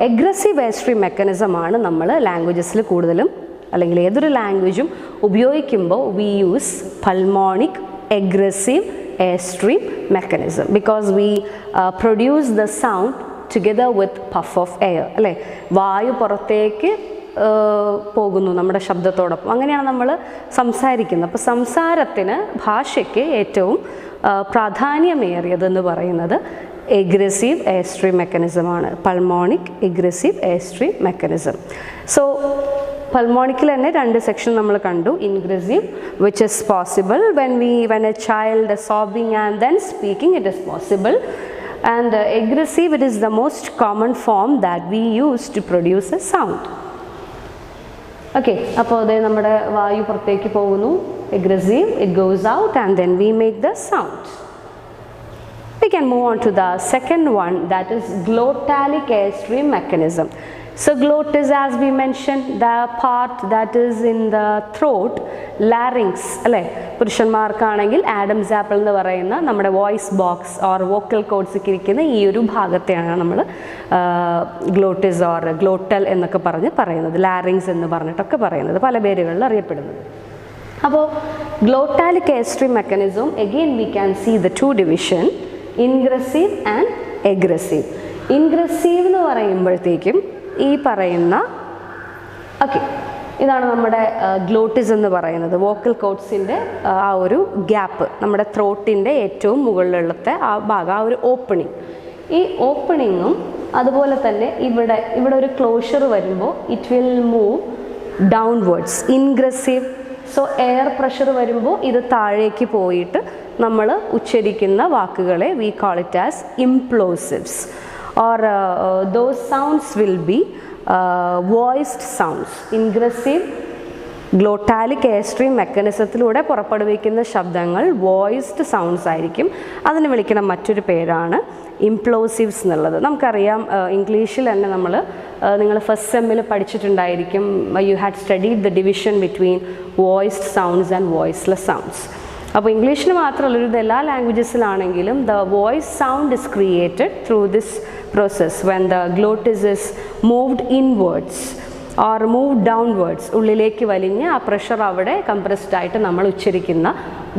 എഗ്രസീവ് എയർസ്ട്രീം മെക്കാനിസമാണ് നമ്മൾ ലാംഗ്വേജസിൽ കൂടുതലും അല്ലെങ്കിൽ ഏതൊരു ലാംഗ്വേജും ഉപയോഗിക്കുമ്പോൾ we use pulmonic aggressive airstream mechanism because we produce the sound together with puff of air. അല്ലേ, വായു പുറത്തേക്ക് പോകുന്നു നമ്മുടെ ശബ്ദത്തോടൊപ്പം, അങ്ങനെയാണ് നമ്മൾ സംസാരിക്കുന്നത്. അപ്പോൾ സംസാരത്തിന്, ഭാഷയ്ക്ക് ഏറ്റവും പ്രാധാന്യമേറിയതെന്ന് പറയുന്നത് aggressive airstream mechanism ആണ്, pulmonic aggressive airstream mechanism. So പൾമോണിക്കിൽ തന്നെ രണ്ട് സെക്ഷൻ നമ്മൾ കണ്ടു. Ingressive which is possible when a child is sobbing and then speaking, it is possible. And aggressive, it is the most common form that we use to produce a sound. Okay, അപ്പോൾ അത് നമ്മുടെ വായു പുറത്തേക്ക് പോകുന്നു, aggressive, it goes out and then we make the sound. We can move on to the second one, that is glottalic airstream mechanism. So glottis, as we mentioned, the part that is in the throat, larynx, അല്ലേ, പുരുഷന്മാർക്കാണെങ്കിൽ Adams apple എന്ന് പറയുന്ന നമ്മുടെ voice box or vocal cords ഒക്കെ ഇരിക്കുന്ന ഈ ഒരു ഭാഗത്തെയാണ് നമ്മൾ glottis or ഗ്ലോട്ടൽ എന്നൊക്കെ പറയുന്നത്, ലാരിങ്സ് എന്ന് പറഞ്ഞിട്ടൊക്കെ പറയുന്നത്, പല പേരുകളിൽ അറിയപ്പെടുന്നത്. അപ്പോൾ glottalic airstream mechanism, again we can see the two division, ingressive and egressive. Ingressive എന്ന് പറയുമ്പോഴത്തേക്കും ഈ പറയുന്ന ഇതാണ് നമ്മുടെ ഗ്ലോട്ടിസ് എന്ന് പറയുന്നത്, വോക്കൽ കോഡ്സിൻ്റെ ആ ഒരു ഗ്യാപ്പ്, നമ്മുടെ ത്രോട്ടിൻ്റെ ഏറ്റവും മുകളിലുള്ളത്തെ ആ ഭാഗം, ആ ഒരു ഓപ്പണിങ്. ഈ ഓപ്പണിങ്ങും അതുപോലെ തന്നെ ഇവിടെ ഒരു ക്ലോഷർ വരുമ്പോൾ it will move downwards, ingressive. So air pressure വരുമ്പോൾ ഇത് താഴേക്ക് പോയിട്ട് നമ്മൾ ഉച്ചരിക്കുന്ന വാക്കുകളെ we call it as implosives. or those sounds will be voiced sounds. Ingressive glottalic airstream മെക്കാനിസത്തിലൂടെ പുറപ്പെടുവിക്കുന്ന ശബ്ദങ്ങൾ വോയിസ്ഡ് സൗണ്ട്സ് ആയിരിക്കും. അതിന് വിളിക്കുന്ന മറ്റൊരു പേരാണ് ഇംപ്ലോസീവ്സ് എന്നുള്ളത്. നമുക്കറിയാം, ഇംഗ്ലീഷിൽ തന്നെ നിങ്ങൾ ഫസ്റ്റ് സെമ്മിൽ പഠിച്ചിട്ടുണ്ടായിരിക്കും, you had studied the division between voiced sounds and voiceless sounds. അപ്പോൾ ഇംഗ്ലീഷിന് മാത്രമല്ല, ഒരു എല്ലാ ലാംഗ്വേജസിലാണെങ്കിലും the voice sound is created through this process when the glottis is moved inwards or moved downwards. ഉള്ളിലേക്ക് വലിഞ്ഞ് ആ പ്രഷർ അവിടെ കംപ്രസ്ഡ് ആയിട്ട് നമ്മൾ ഉച്ചരിക്കുന്ന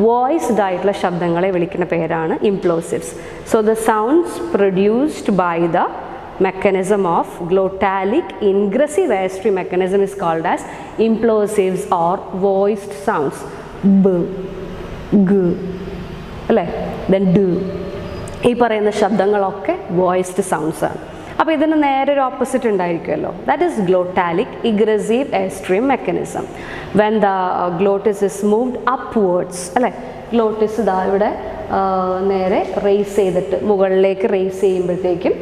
വോയിസ്ഡ് ആയിട്ടുള്ള ശബ്ദങ്ങളെ വിളിക്കുന്ന പേരാണ് implosives. So the sounds produced by the mechanism of glottalic ingressive airstream mechanism is called as implosives or voiced sounds. B, g, അല്ലേ, then d. ഈ പറയുന്ന ശബ്ദങ്ങളൊക്കെ വോയിസ്ഡ് സൗണ്ട്സ് ആണ്. അപ്പോൾ ഇതിന് നേരെ ഒരു ഓപ്പോസിറ്റ് ഉണ്ടായിരിക്കുമല്ലോ, that is glottalic egressive airstream mechanism. When the glottis is moved upwards, അല്ലേ, ഗ്ലോട്ടിസ് ഇതാ ഇവിടെ നേരെ റേസ് ചെയ്തിട്ട് മുകളിലേക്ക് റേസ് ചെയ്യുമ്പോഴത്തേക്കും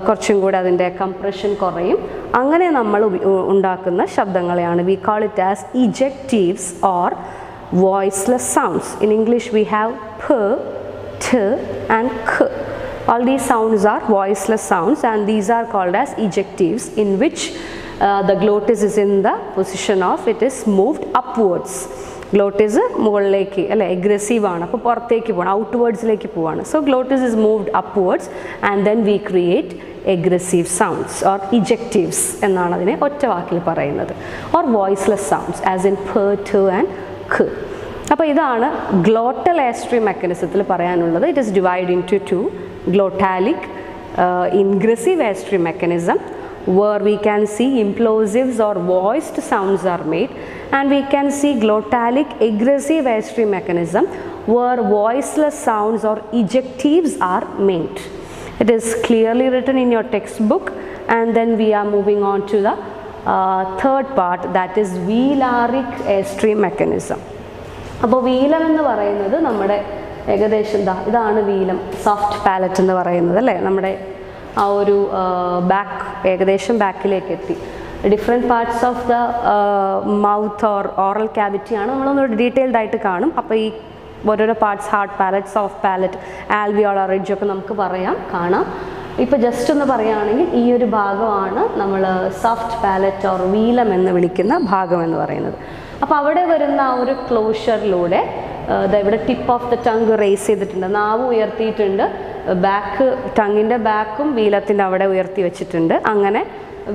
കുറച്ചും കൂടെ അതിൻ്റെ കംപ്രഷൻ കുറയും. അങ്ങനെ നമ്മൾ ഉണ്ടാക്കുന്ന ശബ്ദങ്ങളെയാണ് we call it as ejectives or voiceless sounds. In English we have p, t and k. All these sounds are voiceless sounds and these are called as ejectives, in which the glottis is in the position of it is moved upwards. Glottis മുകളിലേക്ക് അല്ലേ aggressive ആണ്, അപ്പോൾ പുറത്തേക്ക് പോകണം, ഔട്ട്വേർഡ്സിലേക്ക് പോവാണ്. So glottis is moved upwards and then we create aggressive sounds or ejectives എന്നാണ് അതിനെ ഒറ്റ വാക്കിൽ പറയുന്നത്. Or voiceless sounds as in p, t and k. അപ്പോൾ ഇതാണ് ഗ്ലോട്ടൽ ആസ്ട്രി മെക്കാനിസത്തിൽ പറയാനുള്ളത്. It is divide into two glottalic ingressive airstream mechanism where we can see implosives or voiced sounds are made, and we can see glottalic aggressive austry mechanism where voiceless sounds or ejectives are made. It is clearly written in your textbook, and then we are moving on to the third part, that is velaric austry mechanism. അപ്പോൾ വീലം എന്ന് പറയുന്നത് നമ്മുടെ ഏകദേശം ഇതാണ് വീലം, soft palette എന്ന് പറയുന്നത് അല്ലേ. നമ്മുടെ ആ ഒരു ബാക്ക് ഏകദേശം ബാക്കിലേക്ക് എത്തി. Different parts of the mouth or oral ക്യാവിറ്റിയാണ് നമ്മളൊന്ന് ഡീറ്റെയിൽഡ് ആയിട്ട് കാണും. അപ്പോൾ ഈ ഓരോരോ parts hard palate, soft palate, alveolar ridge ഒക്കെ നമുക്ക് കാണാം. ഇപ്പോൾ ജസ്റ്റ് ഒന്ന് പറയുകയാണെങ്കിൽ ഈ ഒരു ഭാഗമാണ് നമ്മൾ സോഫ്റ്റ് പാലറ്റ് ഓർ വീലം എന്ന് വിളിക്കുന്ന ഭാഗം എന്ന് പറയുന്നത്. അപ്പോൾ അവിടെ വരുന്ന ആ ഒരു ക്ലോഷറിലൂടെ ഇവിടെ tip of the tongue raise ചെയ്തിട്ടുണ്ട്, നാവ് ഉയർത്തിയിട്ടുണ്ട്, ബാക്ക് ടങ്ങിൻ്റെ ബാക്കും വീലത്തിൻ്റെ അവിടെ ഉയർത്തി വെച്ചിട്ടുണ്ട്. അങ്ങനെ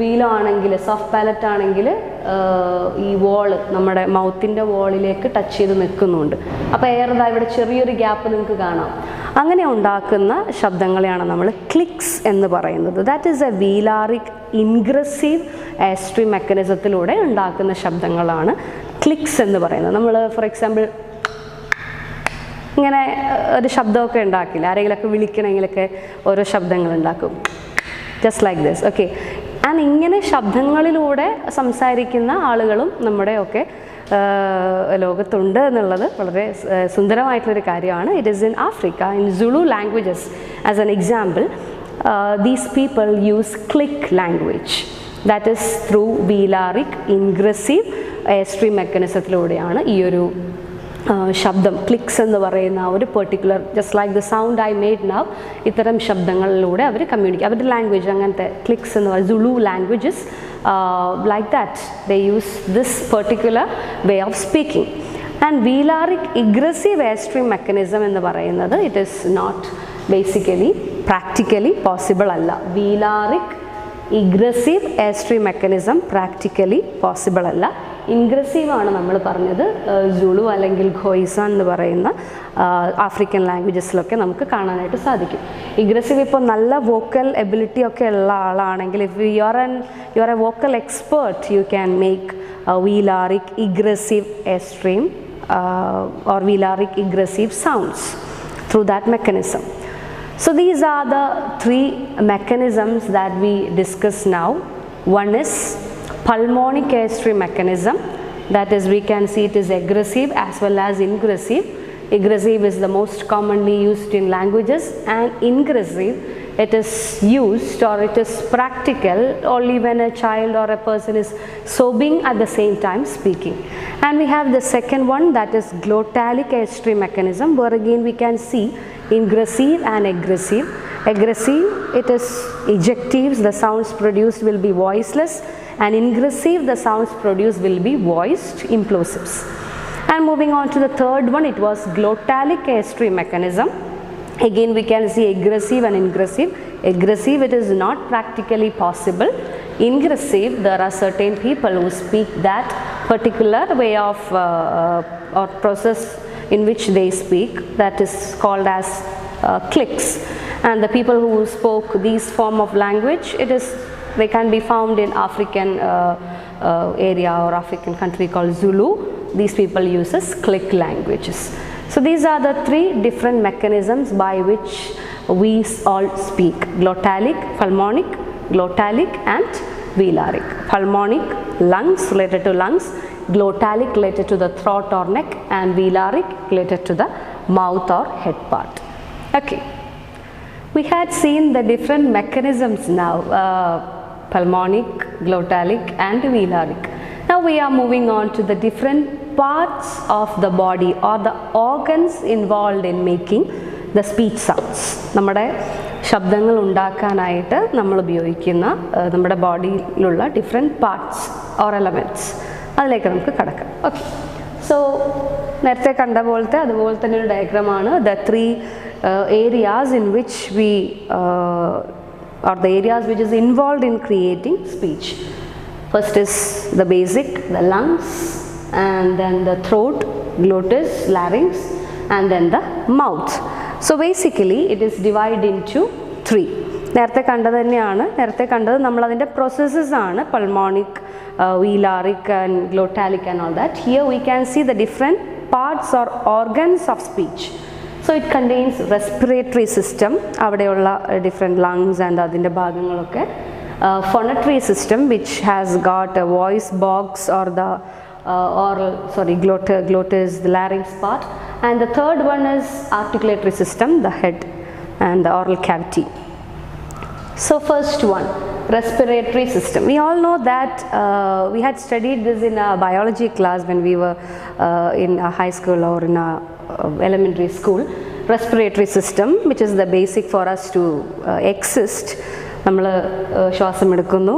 വീലമാണെങ്കിൽ സോഫ്റ്റ് പാലറ്റ് ആണെങ്കിൽ ഈ വോള് നമ്മുടെ മൗത്തിൻ്റെ വോളിലേക്ക് ടച്ച് ചെയ്ത് നിൽക്കുന്നുണ്ട്. അപ്പോൾ എയർതാ ഇവിടെ ചെറിയൊരു ഗ്യാപ്പ് നിങ്ങൾക്ക് കാണാം. അങ്ങനെ ഉണ്ടാക്കുന്ന ശബ്ദങ്ങളെയാണ് നമ്മൾ ക്ലിക്സ് എന്ന് പറയുന്നത്. ദാറ്റ് ഈസ് എ വീലാറിക് ഇൻഗ്രസീവ് ആസ്ട്രി മെക്കാനിസത്തിലൂടെ ഉണ്ടാക്കുന്ന ശബ്ദങ്ങളാണ് ക്ലിക്സ് എന്ന് പറയുന്നത്. നമ്മൾ ഫോർ എക്സാമ്പിൾ ഇങ്ങനെ ഒരു ശബ്ദമൊക്കെ ഉണ്ടാക്കില്ല, ആരെങ്കിലുമൊക്കെ വിളിക്കണമെങ്കിലൊക്കെ ഓരോ ശബ്ദങ്ങൾ ഉണ്ടാക്കും, just like this. Okay, and ഇങ്ങനെ ശബ്ദങ്ങളിലൂടെ സംസാരിക്കുന്ന ആളുകളും നമ്മുടെയൊക്കെ ലോകത്തുണ്ട് എന്നുള്ളത് വളരെ സുന്ദരമായിട്ടുള്ളൊരു കാര്യമാണ്. It is in Africa, in Zulu languages as an example, these people use click language, that is through velaric ingressive airstream മെക്കാനിസത്തിലൂടെയാണ് ഈ ഒരു ശബ്ദം ക്ലിക്സ് എന്ന് പറയുന്ന ഒരു particular, just like the sound I made now, ഇത്തരം ശബ്ദങ്ങളിലൂടെ അവർ കമ്മ്യൂണിക്കേറ്റ്, അവരുടെ ലാംഗ്വേജ് അങ്ങനത്തെ ക്ലിക്സ് എന്ന് പറയുന്നത് Zulu languages like that, they use this particular way of speaking. And velaric aggressive austry mechanism എന്ന് പറയുന്നത് it is not basically practically possible അല്ല. velaric aggressive austry mechanism practically possible അല്ല. Ingressive ആണ് നമ്മൾ പറഞ്ഞത്, സുളു അല്ലെങ്കിൽ ഖോയിസാൻ എന്ന് പറയുന്ന ആഫ്രിക്കൻ ലാംഗ്വേജസിലൊക്കെ നമുക്ക് കാണാനായിട്ട് സാധിക്കും. ഇഗ്രസീവ് ഇപ്പോൾ നല്ല വോക്കൽ എബിലിറ്റി ഒക്കെ ഉള്ള ആളാണെങ്കിൽ, if you are a vocal expert, you can make velaric egressive airstream or velaric aggressive sounds through that mechanism. So these are the three mechanisms that we discuss now. One is pulmonic austry mechanism, that is we can see it is aggressive as well as ingressive. Aggressive is the most commonly used in languages, and ingressive it is used or it is practical only when a child or a person is sobbing at the same time speaking. And we have the second one, that is glottalic austry mechanism, where again we can see ingressive and aggressive. Aggressive, it is ejectives, the sounds produced will be voiceless, and ingressive, the sounds produced will be voiced implosives. And moving on to the third one, it was glottalic austry mechanism. Again we can see aggressive and ingressive. Aggressive, it is not practically possible. Ingressive, there are certain people who speak that particular way of or process in which they speak, that is called as clicks. And the people who spoke these form of language, they can be found in African area or African country called Zulu. These people uses click languages. So these are the three different mechanisms by which we all speak: glottalic, pulmonic, glottalic and velaric. Pulmonic, lungs, related to lungs; glottalic, related to the throat or neck; and velaric, related to the mouth or head part. Okay, we had seen the different mechanisms now, pulmonic, glottalic and velaric. Now we are moving on to the different parts of the body or the organs involved in making the speech sounds. നമ്മുടെ ശബ്ദങ്ങൾ ഉണ്ടാക്കാനായിട്ട് നമ്മൾ ഉപയോഗിക്കുന്ന നമ്മുടെ ബോഡിയിലുള്ള different parts or elements അതിലേക്ക് നമുക്ക് കടക്കാം. Okay, so നേരത്തെ കണ്ട പോലത്തെ അതുപോലെ തന്നെ ഒരു ഡയഗ്രമാണ് the three areas in which we or the areas which is involved in creating speech. First is the basic, the lungs, and then the throat, glottis, larynx, and then the mouth. So basically it is divided into three. നേരത്തെ കണ്ടത് തന്നെയാണ്. നേരത്തെ കണ്ടത് നമ്മൾ അതിൻ്റെ processes ആണ്, pulmonic, velaric and glottalic and all that. Here we can see the different parts or organs of speech. So it contains respiratory system, അവിടെയുള്ള different lungs and അതിൻ്റെ ഭാഗങ്ങളൊക്കെ, phonatory system which has got a voice box or the glottis, the larynx part, and the third one is articulatory system, the head and the oral cavity. So first one, respiratory system. We all know that we had studied this in a biology class when we were in a high school or in a elementary school. Respiratory system, which is the basic for us to exist. നമ്മൾ ശ്വാസം എടുക്കുന്നു,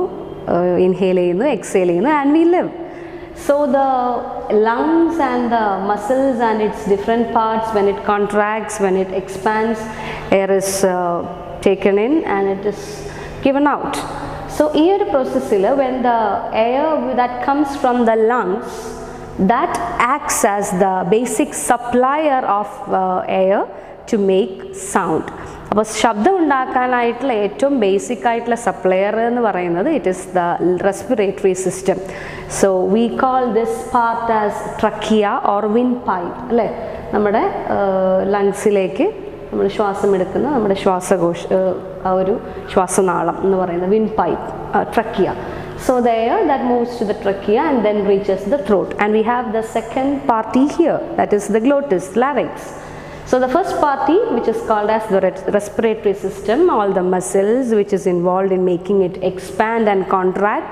inhale ചെയ്യുന്നു, exhale ചെയ്യുന്നു, and we live. So the lungs and the muscles and its different parts, when it contracts, when it expands, air is taken in and it is given out. So ഈ ഒരു process-ൽ when the air that comes from the lungs, that acts as the basic supplier of air to make sound. അപ്പോൾ ശബ്ദം ഉണ്ടാക്കാനായിട്ടുള്ള ഏറ്റവും basic ആയിട്ടുള്ള supplier എന്ന് പറയുന്നത് it is the respiratory system. So we call this part as trachea or win pipe, അല്ലേ? നമ്മുടെ ലങ്സിലേക്ക് നമ്മൾ ശ്വാസം എടുക്കുന്ന നമ്മുടെ ആ ഒരു ശ്വാസനാളം എന്ന് പറയുന്നത് win pipe, trachea. So the air that moves to the trachea and then reaches the throat, and we have the second party here, that is the glottis, larynx. So the first party, which is called as the respiratory system, all the muscles which is involved in making it expand and contract,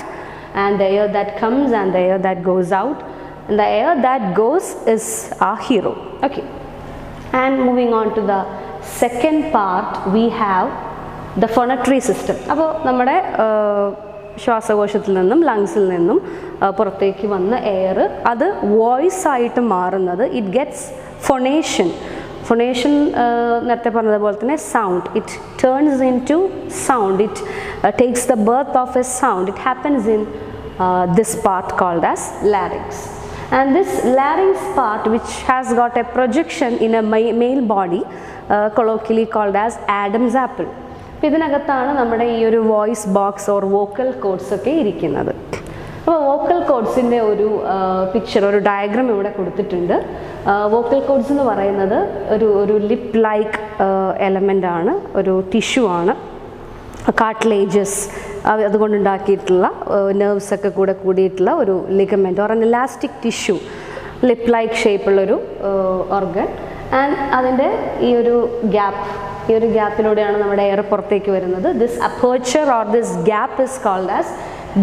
and the air that comes and the air that goes out, and the air that goes is our hero. Okay, and moving on to the second part, we have the phonatory system. അപ്പോൾ നമ്മുടെ ശ്വാസകോശത്തിൽ നിന്നും ലങ്സിൽ നിന്നും പുറത്തേക്ക് വന്ന air അത് voice ആയിട്ട് മാറുന്നത് it gets ഫൊണേഷൻ. ഫൊണേഷൻ നേരത്തെ പറഞ്ഞതുപോലെ തന്നെ sound, it turns into sound, it takes the birth of a sound. It happens in this part called as larynx. And this larynx part, which has got a projection in a male body, colloquially called as Adam's apple. ഇതിനകത്താണ് നമ്മുടെ ഈ ഒരു voice box or vocal cords ഒക്കെ ഇരിക്കുന്നത്. അപ്പോൾ vocal കോഡ്സിൻ്റെ ഒരു picture, ഒരു diagram ഇവിടെ കൊടുത്തിട്ടുണ്ട്. വോക്കൽ കോഡ്സ് എന്ന് പറയുന്നത് ഒരു ലിപ്പ് ലൈക്ക് എലമെൻ്റ് ആണ്, ഒരു ടിഷ്യൂ ആണ്, കാർട്ടിലേജസ് അതുകൊണ്ടുണ്ടാക്കിയിട്ടുള്ള നെർവ്സ് ഒക്കെ കൂടിയിട്ടുള്ള ഒരു ligament or an elastic tissue, lip like ഷേപ്പുള്ളൊരു ഓർഗൻ. ആൻഡ് അതിൻ്റെ ഈ ഒരു ഗ്യാപ്പിലൂടെയാണ് നമ്മുടെ എയർ പുറത്തേക്ക് വരുന്നത്. This aperture or this gap is called as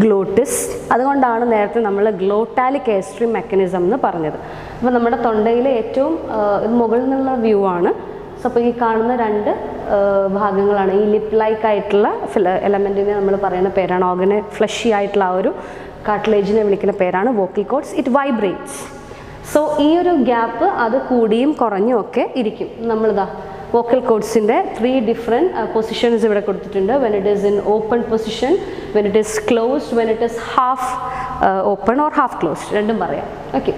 glottis. അതുകൊണ്ടാണ് നേരത്തെ നമ്മൾ ഗ്ലോട്ടാലിക് എയർസ്ട്രീം മെക്കാനിസം എന്ന് പറഞ്ഞത്. അപ്പോൾ നമ്മുടെ തൊണ്ടയിലെ ഏറ്റവും മുകളിൽ നിന്നുള്ള വ്യൂ ആണ്. സോ അപ്പോൾ ഈ കാണുന്ന രണ്ട് ഭാഗങ്ങളാണ് ഈ ലിപ്പ് ലൈക്ക് ആയിട്ടുള്ള എലമെൻറ്റിനെ നമ്മൾ പറയുന്ന പേരാണ്, ഓർഗനെ ഫ്ലഷി ആയിട്ടുള്ള ആ ഒരു കാർട്ടിലേജിനെ വിളിക്കുന്ന പേരാണ് vocal cords. It vibrates. So ഈ ഒരു ഗ്യാപ്പ് അത് കൂടിയും കുറഞ്ഞും ഒക്കെ ഇരിക്കും. നമ്മളിതാ വോക്കൽ കോഡ്സിൻ്റെ 3 ഡിഫറെൻറ്റ് പൊസിഷൻസ് ഇവിടെ കൊടുത്തിട്ടുണ്ട്. When it is in open position, when it is closed, when it is half open or half closed, രണ്ടും പറയാം. ഓക്കെ,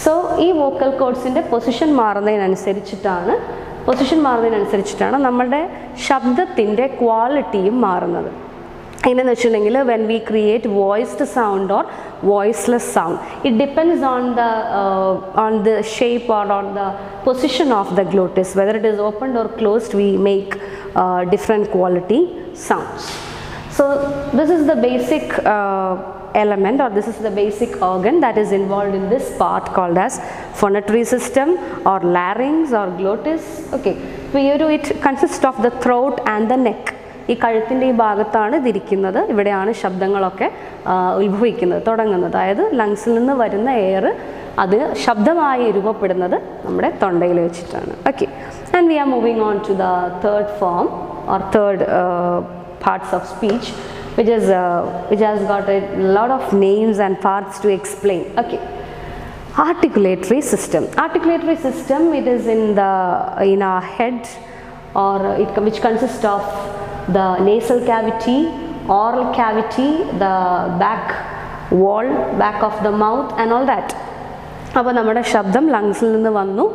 സോ ഈ വോക്കൽ കോഡ്സിൻ്റെ പൊസിഷൻ മാറുന്നതിനനുസരിച്ചിട്ടാണ് നമ്മുടെ ശബ്ദത്തിൻ്റെ ക്വാളിറ്റിയും മാറുന്നത്. എങ്ങനെയെന്ന് വെച്ചിട്ടുണ്ടെങ്കിൽ when we create voiced sound or voiceless sound, it depends on the shape or on the position of the glottis, whether it is opened or closed. We make different quality sounds. So this is the basic element, or this is the basic organ that is involved in this part called as phonatory system or larynx or glottis. Okay, it consists of the throat and the neck. ഈ കഴുത്തിൻ്റെ ഈ ഭാഗത്താണ് ഇതിരിക്കുന്നത്. ഇവിടെയാണ് ശബ്ദങ്ങളൊക്കെ ഉത്ഭവിക്കുന്നത്, തുടങ്ങുന്നത്. അതായത് ലങ്സിൽ നിന്ന് വരുന്ന എയർ അത് ശബ്ദമായി രൂപപ്പെടുന്നത് നമ്മുടെ തൊണ്ടയിൽ വെച്ചിട്ടാണ്. Okay, and we are moving on to the third form or third parts of speech, which has got a lot of names and parts to explain. Okay, articulatory system. Articulatory system, it is in our head, or which consists of the nasal cavity, oral cavity, the back wall, back of the mouth and all that. അപ്പോൾ നമ്മുടെ ശബ്ദം ലങ്സിൽ നിന്ന് വന്നു,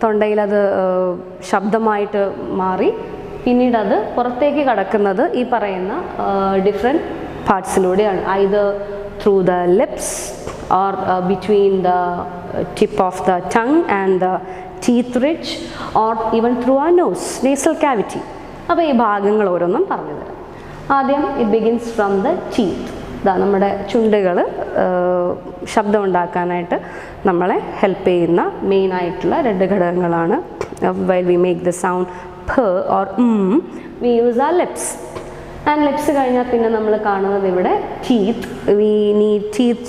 തൊണ്ടയിൽ അത് ശബ്ദമായിട്ട് മാറി, പിന്നീട് അത് പുറത്തേക്ക് കടക്കുന്നത് ഈ പറയുന്ന ഡിഫറെൻറ്റ് പാർട്സിലൂടെയാണ്. Either through the lips or between the tip of the tongue and the teeth ridge or even through ആ നോസ്, നേസൽ ക്യാവിറ്റി. അപ്പോൾ ഈ ഭാഗങ്ങൾ ഓരോന്നും പറഞ്ഞു തരാം. ആദ്യം it begins from the teeth. ഇതാ നമ്മുടെ ചുണ്ടുകൾ ശബ്ദമുണ്ടാക്കാനായിട്ട് നമ്മളെ ഹെൽപ്പ് ചെയ്യുന്ന മെയിനായിട്ടുള്ള രണ്ട് ഘടകങ്ങളാണ്. While we make the sound p or we use our lips, and lips കഴിഞ്ഞാൽ പിന്നെ നമ്മൾ കാണുന്നത് ഇവിടെ teeth. We need teeth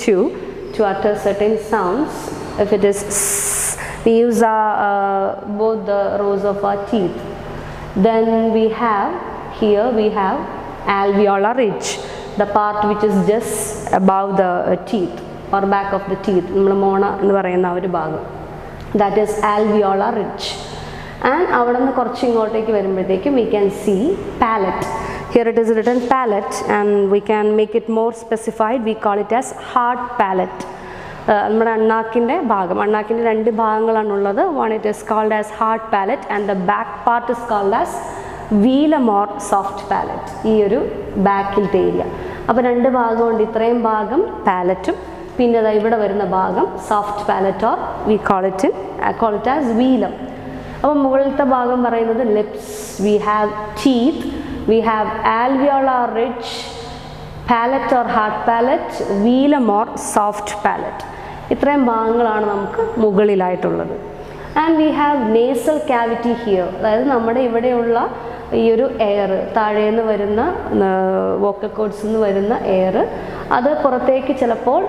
to utter certain sounds. If it is s, we use both the rows of our teeth. Then we have alveolar ridge, the part which is just above the teeth or back of the teeth, നമ്മൾ മോണ എന്ന് പറയുന്ന ഒരു ഭാഗം, that is alveolar ridge. And അവിടെ നിന്ന് കുറച്ച് ഇങ്ങോട്ടേക്ക് വരുമ്പോഴത്തേക്കും we can see palate. Here it is written palate, and we can make it more specified. We call it as hard palate. നമ്മുടെ അണ്ണാക്കിൻ്റെ ഭാഗം, അണ്ണാക്കിൻ്റെ രണ്ട് ഭാഗങ്ങളാണുള്ളത്. One it is called as hard palate and the back part is called as velum or soft palate. ഈ ഒരു ബാക്കിലത്തെ area. അപ്പോൾ രണ്ട് ഭാഗമുണ്ട്. ഇത്രയും ഭാഗം പാലറ്റും പിന്നെ ഇവിടെ വരുന്ന ഭാഗം soft palate, or we call it as velum. അപ്പോൾ മുകളിലത്തെ ഭാഗം പറയുന്നത് lips, we have teeth, we have alveolar ridge, palate or hard palate, velum or soft palate. ഇത്രയും ഭാഗങ്ങളാണ് നമുക്ക് മുകളിലായിട്ടുള്ളത്. And we have nasal cavity here, അതായത് നമ്മുടെ ഇവിടെയുള്ള ഈ ഒരു എയർ, താഴേന്ന് വരുന്ന വോക്കൽ കോഡ്സിൽ നിന്ന് വരുന്ന എയർ, അത് പുറത്തേക്ക് ചിലപ്പോൾ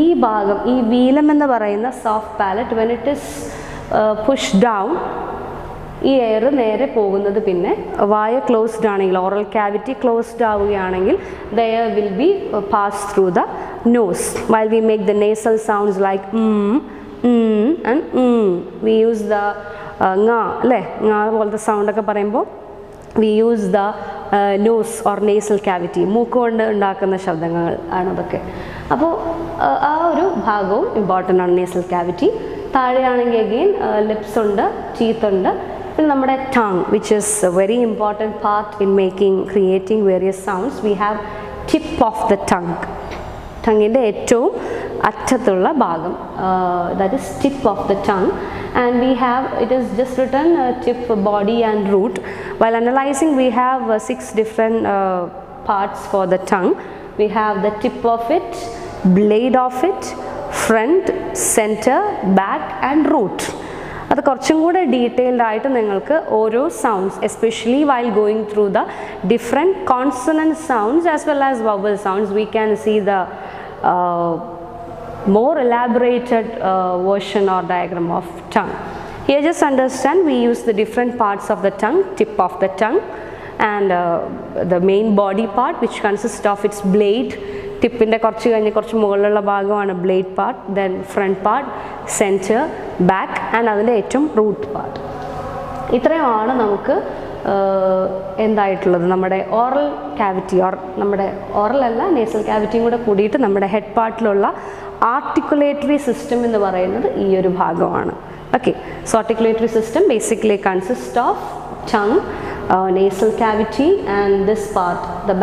ഈ ഭാഗം, ഈ വീലം എന്ന് പറയുന്ന soft palate, when it is push down, ഈ എയർ നേരെ പോകുന്നത് പിന്നെ വായ ക്ലോസ്ഡ് ആണെങ്കിൽ, ഓറൽ ക്യാവിറ്റി ക്ലോസ്ഡ് ആവുകയാണെങ്കിൽ the air will be pass through the nose. While we make the nasal sounds like and we use the ങ, അല്ലേ, ങ പോലത്തെ സൗണ്ടൊക്കെ പറയുമ്പോൾ we use the nose or nasal cavity, മൂക്ക് കൊണ്ട് ഉണ്ടാക്കുന്ന ശബ്ദങ്ങൾ ആണതൊക്കെ. അപ്പോൾ ആ ഒരു ഭാഗവും ഇമ്പോർട്ടൻ്റ് ആണ്, നേസൽ ക്യാവിറ്റി. താഴെയാണെങ്കിൽ അഗെയിൻ ലിപ്സ് ഉണ്ട്, ടീത്ത് ഉണ്ട്, പിന്നെ നമ്മുടെ tongue, which is a very important part in creating various sounds. We have tip of the tongue, ടങ്ങിൻ്റെ ഏറ്റവും അറ്റത്തുള്ള ഭാഗം, that is tip of the tongue. And we have, it is just written tip, body and root. While analyzing, we have 6 different parts for the tongue. We have the tip of it, blade of it, front, center, back and root. അത് കുറച്ചും കൂടെ detailed ആയിട്ട് നിങ്ങൾക്ക് ഓരോ sounds, especially while going through the different consonant sounds as well as vowel sounds, we can see the more elaborated version or diagram of tongue. Here just understand, we use the different parts of the tongue, tip of the tongue, and the main body part which consists of its blade, ടിപ്പിൻ്റെ കുറച്ച് കഴിഞ്ഞ് കുറച്ച് മുകളിലുള്ള ഭാഗമാണ് blade part, then front part, centre, back and അതിൻ്റെ ഏറ്റവും root part. ഇത്രയുമാണ് നമുക്ക് എന്തായിട്ടുള്ളത് നമ്മുടെ ഓറൽ ക്യാവിറ്റി, ഓർ നമ്മുടെ ഓറൽ അല്ല നേസൽ ക്യാവിറ്റിയും കൂടെ കൂടിയിട്ട് നമ്മുടെ ഹെഡ് പാർട്ടിലുള്ള ആർട്ടിക്കുലേറ്ററി സിസ്റ്റം എന്ന് പറയുന്നത് ഈ ഒരു ഭാഗമാണ്. Okay, so articulatory system basically consist of tongue, nasal cavity and this part, the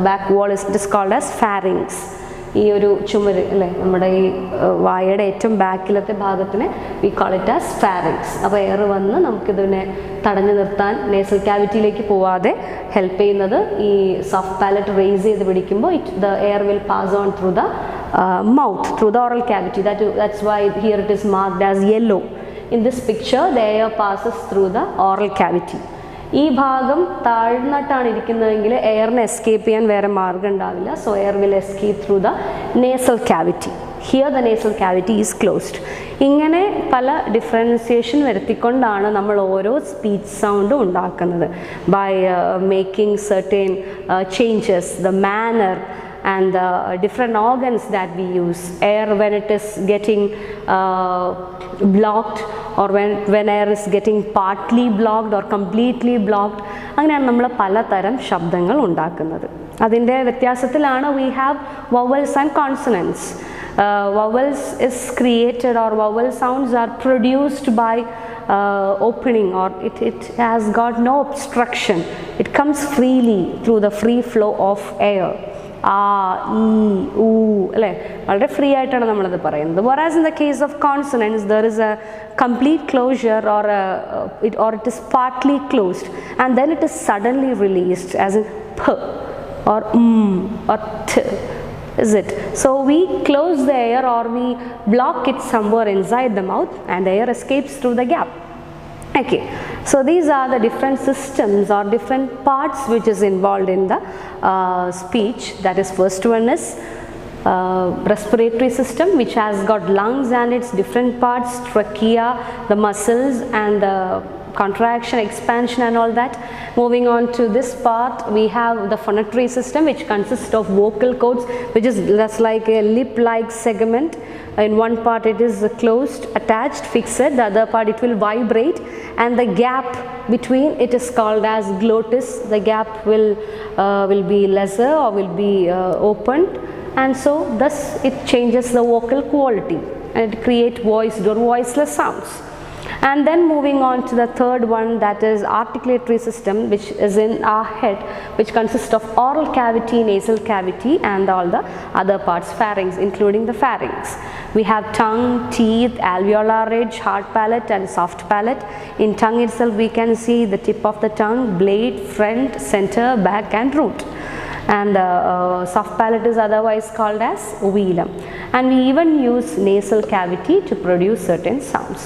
back wall is called as pharynx. ഈ ഒരു ചുമര് അല്ലേ, നമ്മുടെ ഈ വായയുടെ ഏറ്റവും ബാക്കിലത്തെ ഭാഗത്തിനെ we call it as pharynx. അപ്പോൾ എയർ വന്ന് നമുക്കിതിനെ തടഞ്ഞു നിർത്താൻ, നേസൽ ക്യാവിറ്റിയിലേക്ക് പോവാതെ ഹെൽപ്പ് ചെയ്യുന്നത് ഈ സോഫ്റ്റ് പാലറ്റ് റേസ് ചെയ്ത് പിടിക്കുമ്പോൾ the air will pass on through the mouth, through the oral cavity. That's why here it is marked as yellow. In this picture, the air passes through the oral cavity. ഈ ഭാഗം താഴ്ന്നിട്ടാണ് ഇരിക്കുന്നതെങ്കിൽ എയറിന് escape ചെയ്യാൻ വേറെ മാർഗം ഉണ്ടാവില്ല. So air will escape through the nasal cavity. Here the nasal cavity is closed. ഇങ്ങനെ പല differentiation വരുത്തിക്കൊണ്ടാണ് നമ്മൾ ഓരോ സ്പീച്ച് സൗണ്ടും ഉണ്ടാക്കുന്നത്. By making certain changes, the manner and the different organs that we use. Air when it is getting blocked, or when air is getting partly blocked or completely blocked, അങ്ങനെയാണ് നമ്മൾ പലതരം ശബ്ദങ്ങൾ ഉണ്ടാക്കുന്നത്. അതിൻ്റെ വ്യത്യാസത്തിലാണ് we have vowels and consonants. Vowels is created, or vowel sounds are produced by opening, or it has got no obstruction. It comes freely through the free flow of air. ആ, ഈ, ഊ, അല്ലേ, വളരെ ഫ്രീ ആയിട്ടാണ് നമ്മളത് പറയുന്നത്. whereas in the case of consonants there is a complete closure, or it is partly closed, and then it is suddenly released, as in p or or t, is it? So we close the air, or we block it somewhere inside the mouth, and the air escapes through the gap. Okay, so these are the different systems or different parts which is involved in the speech. That is, first one is respiratory system, which has got lungs and its different parts, trachea, the muscles, and the contraction, expansion, and all that. Moving on to this part, we have the phonatory system, which consists of vocal cords, which is just like a lip-like segment. In one part it is closed, attached, fixed. The other part it will vibrate, and the gap between it is called as glottis. The gap will be lesser, or will be opened, and so thus it changes the vocal quality, and it creates voiced or voiceless sounds. And then moving on to the third one, that is articulatory system, which is in our head, which consists of oral cavity, nasal cavity, and all the other parts, pharynx, including the pharynx. We have tongue, teeth, alveolar ridge, hard palate, and soft palate. In tongue itself we can see the tip of the tongue, blade, front, center, back, and root. And soft palate is otherwise called as velum. And we even use nasal cavity to produce certain sounds.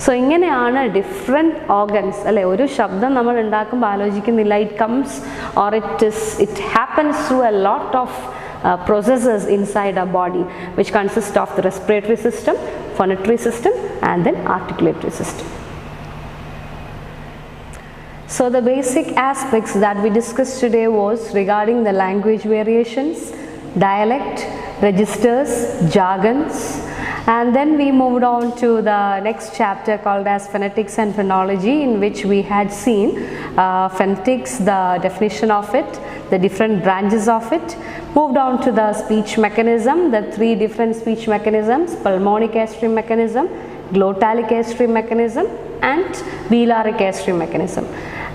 So ഇങ്ങനെയാണ് different organs, അല്ലേ? ഒരു ശബ്ദം നമ്മൾ ഉണ്ടാക്കുമ്പോൾ ആലോചിക്കുന്നില്ല, it comes or it happens through a lot of processes inside our body, which consist of the respiratory system, phonatory system, and then articulatory system. So the basic aspects that we discussed today was regarding the language variations, dialect, registers, jargons, and then we moved on to the next chapter called as phonetics and phonology, in which we had seen phonetics, the definition of it, the different branches of it. Moved on to the speech mechanism, the three different speech mechanisms: pulmonic airstream mechanism, glottalic airstream mechanism, and velaric airstream mechanism.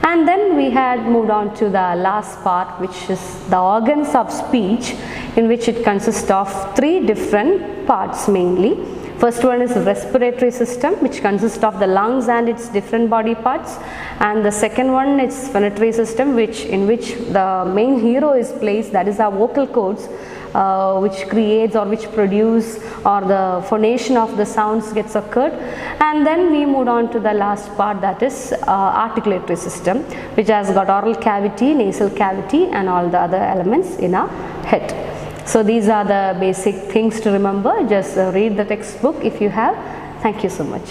And then we had moved on to the last part, which is the organs of speech, in which it consists of three different parts mainly. First one is respiratory system, which consists of the lungs and its different body parts, and the second one is phonatory system, in which the main hero is placed, that is our vocal cords, which creates or which produce, or the phonation of the sounds gets occurred. And then we moved on to the last part, that is articulatory system, which has got oral cavity, nasal cavity, and all the other elements in our head. So these are the basic things to remember. Just read the textbook if you have. Thank you so much.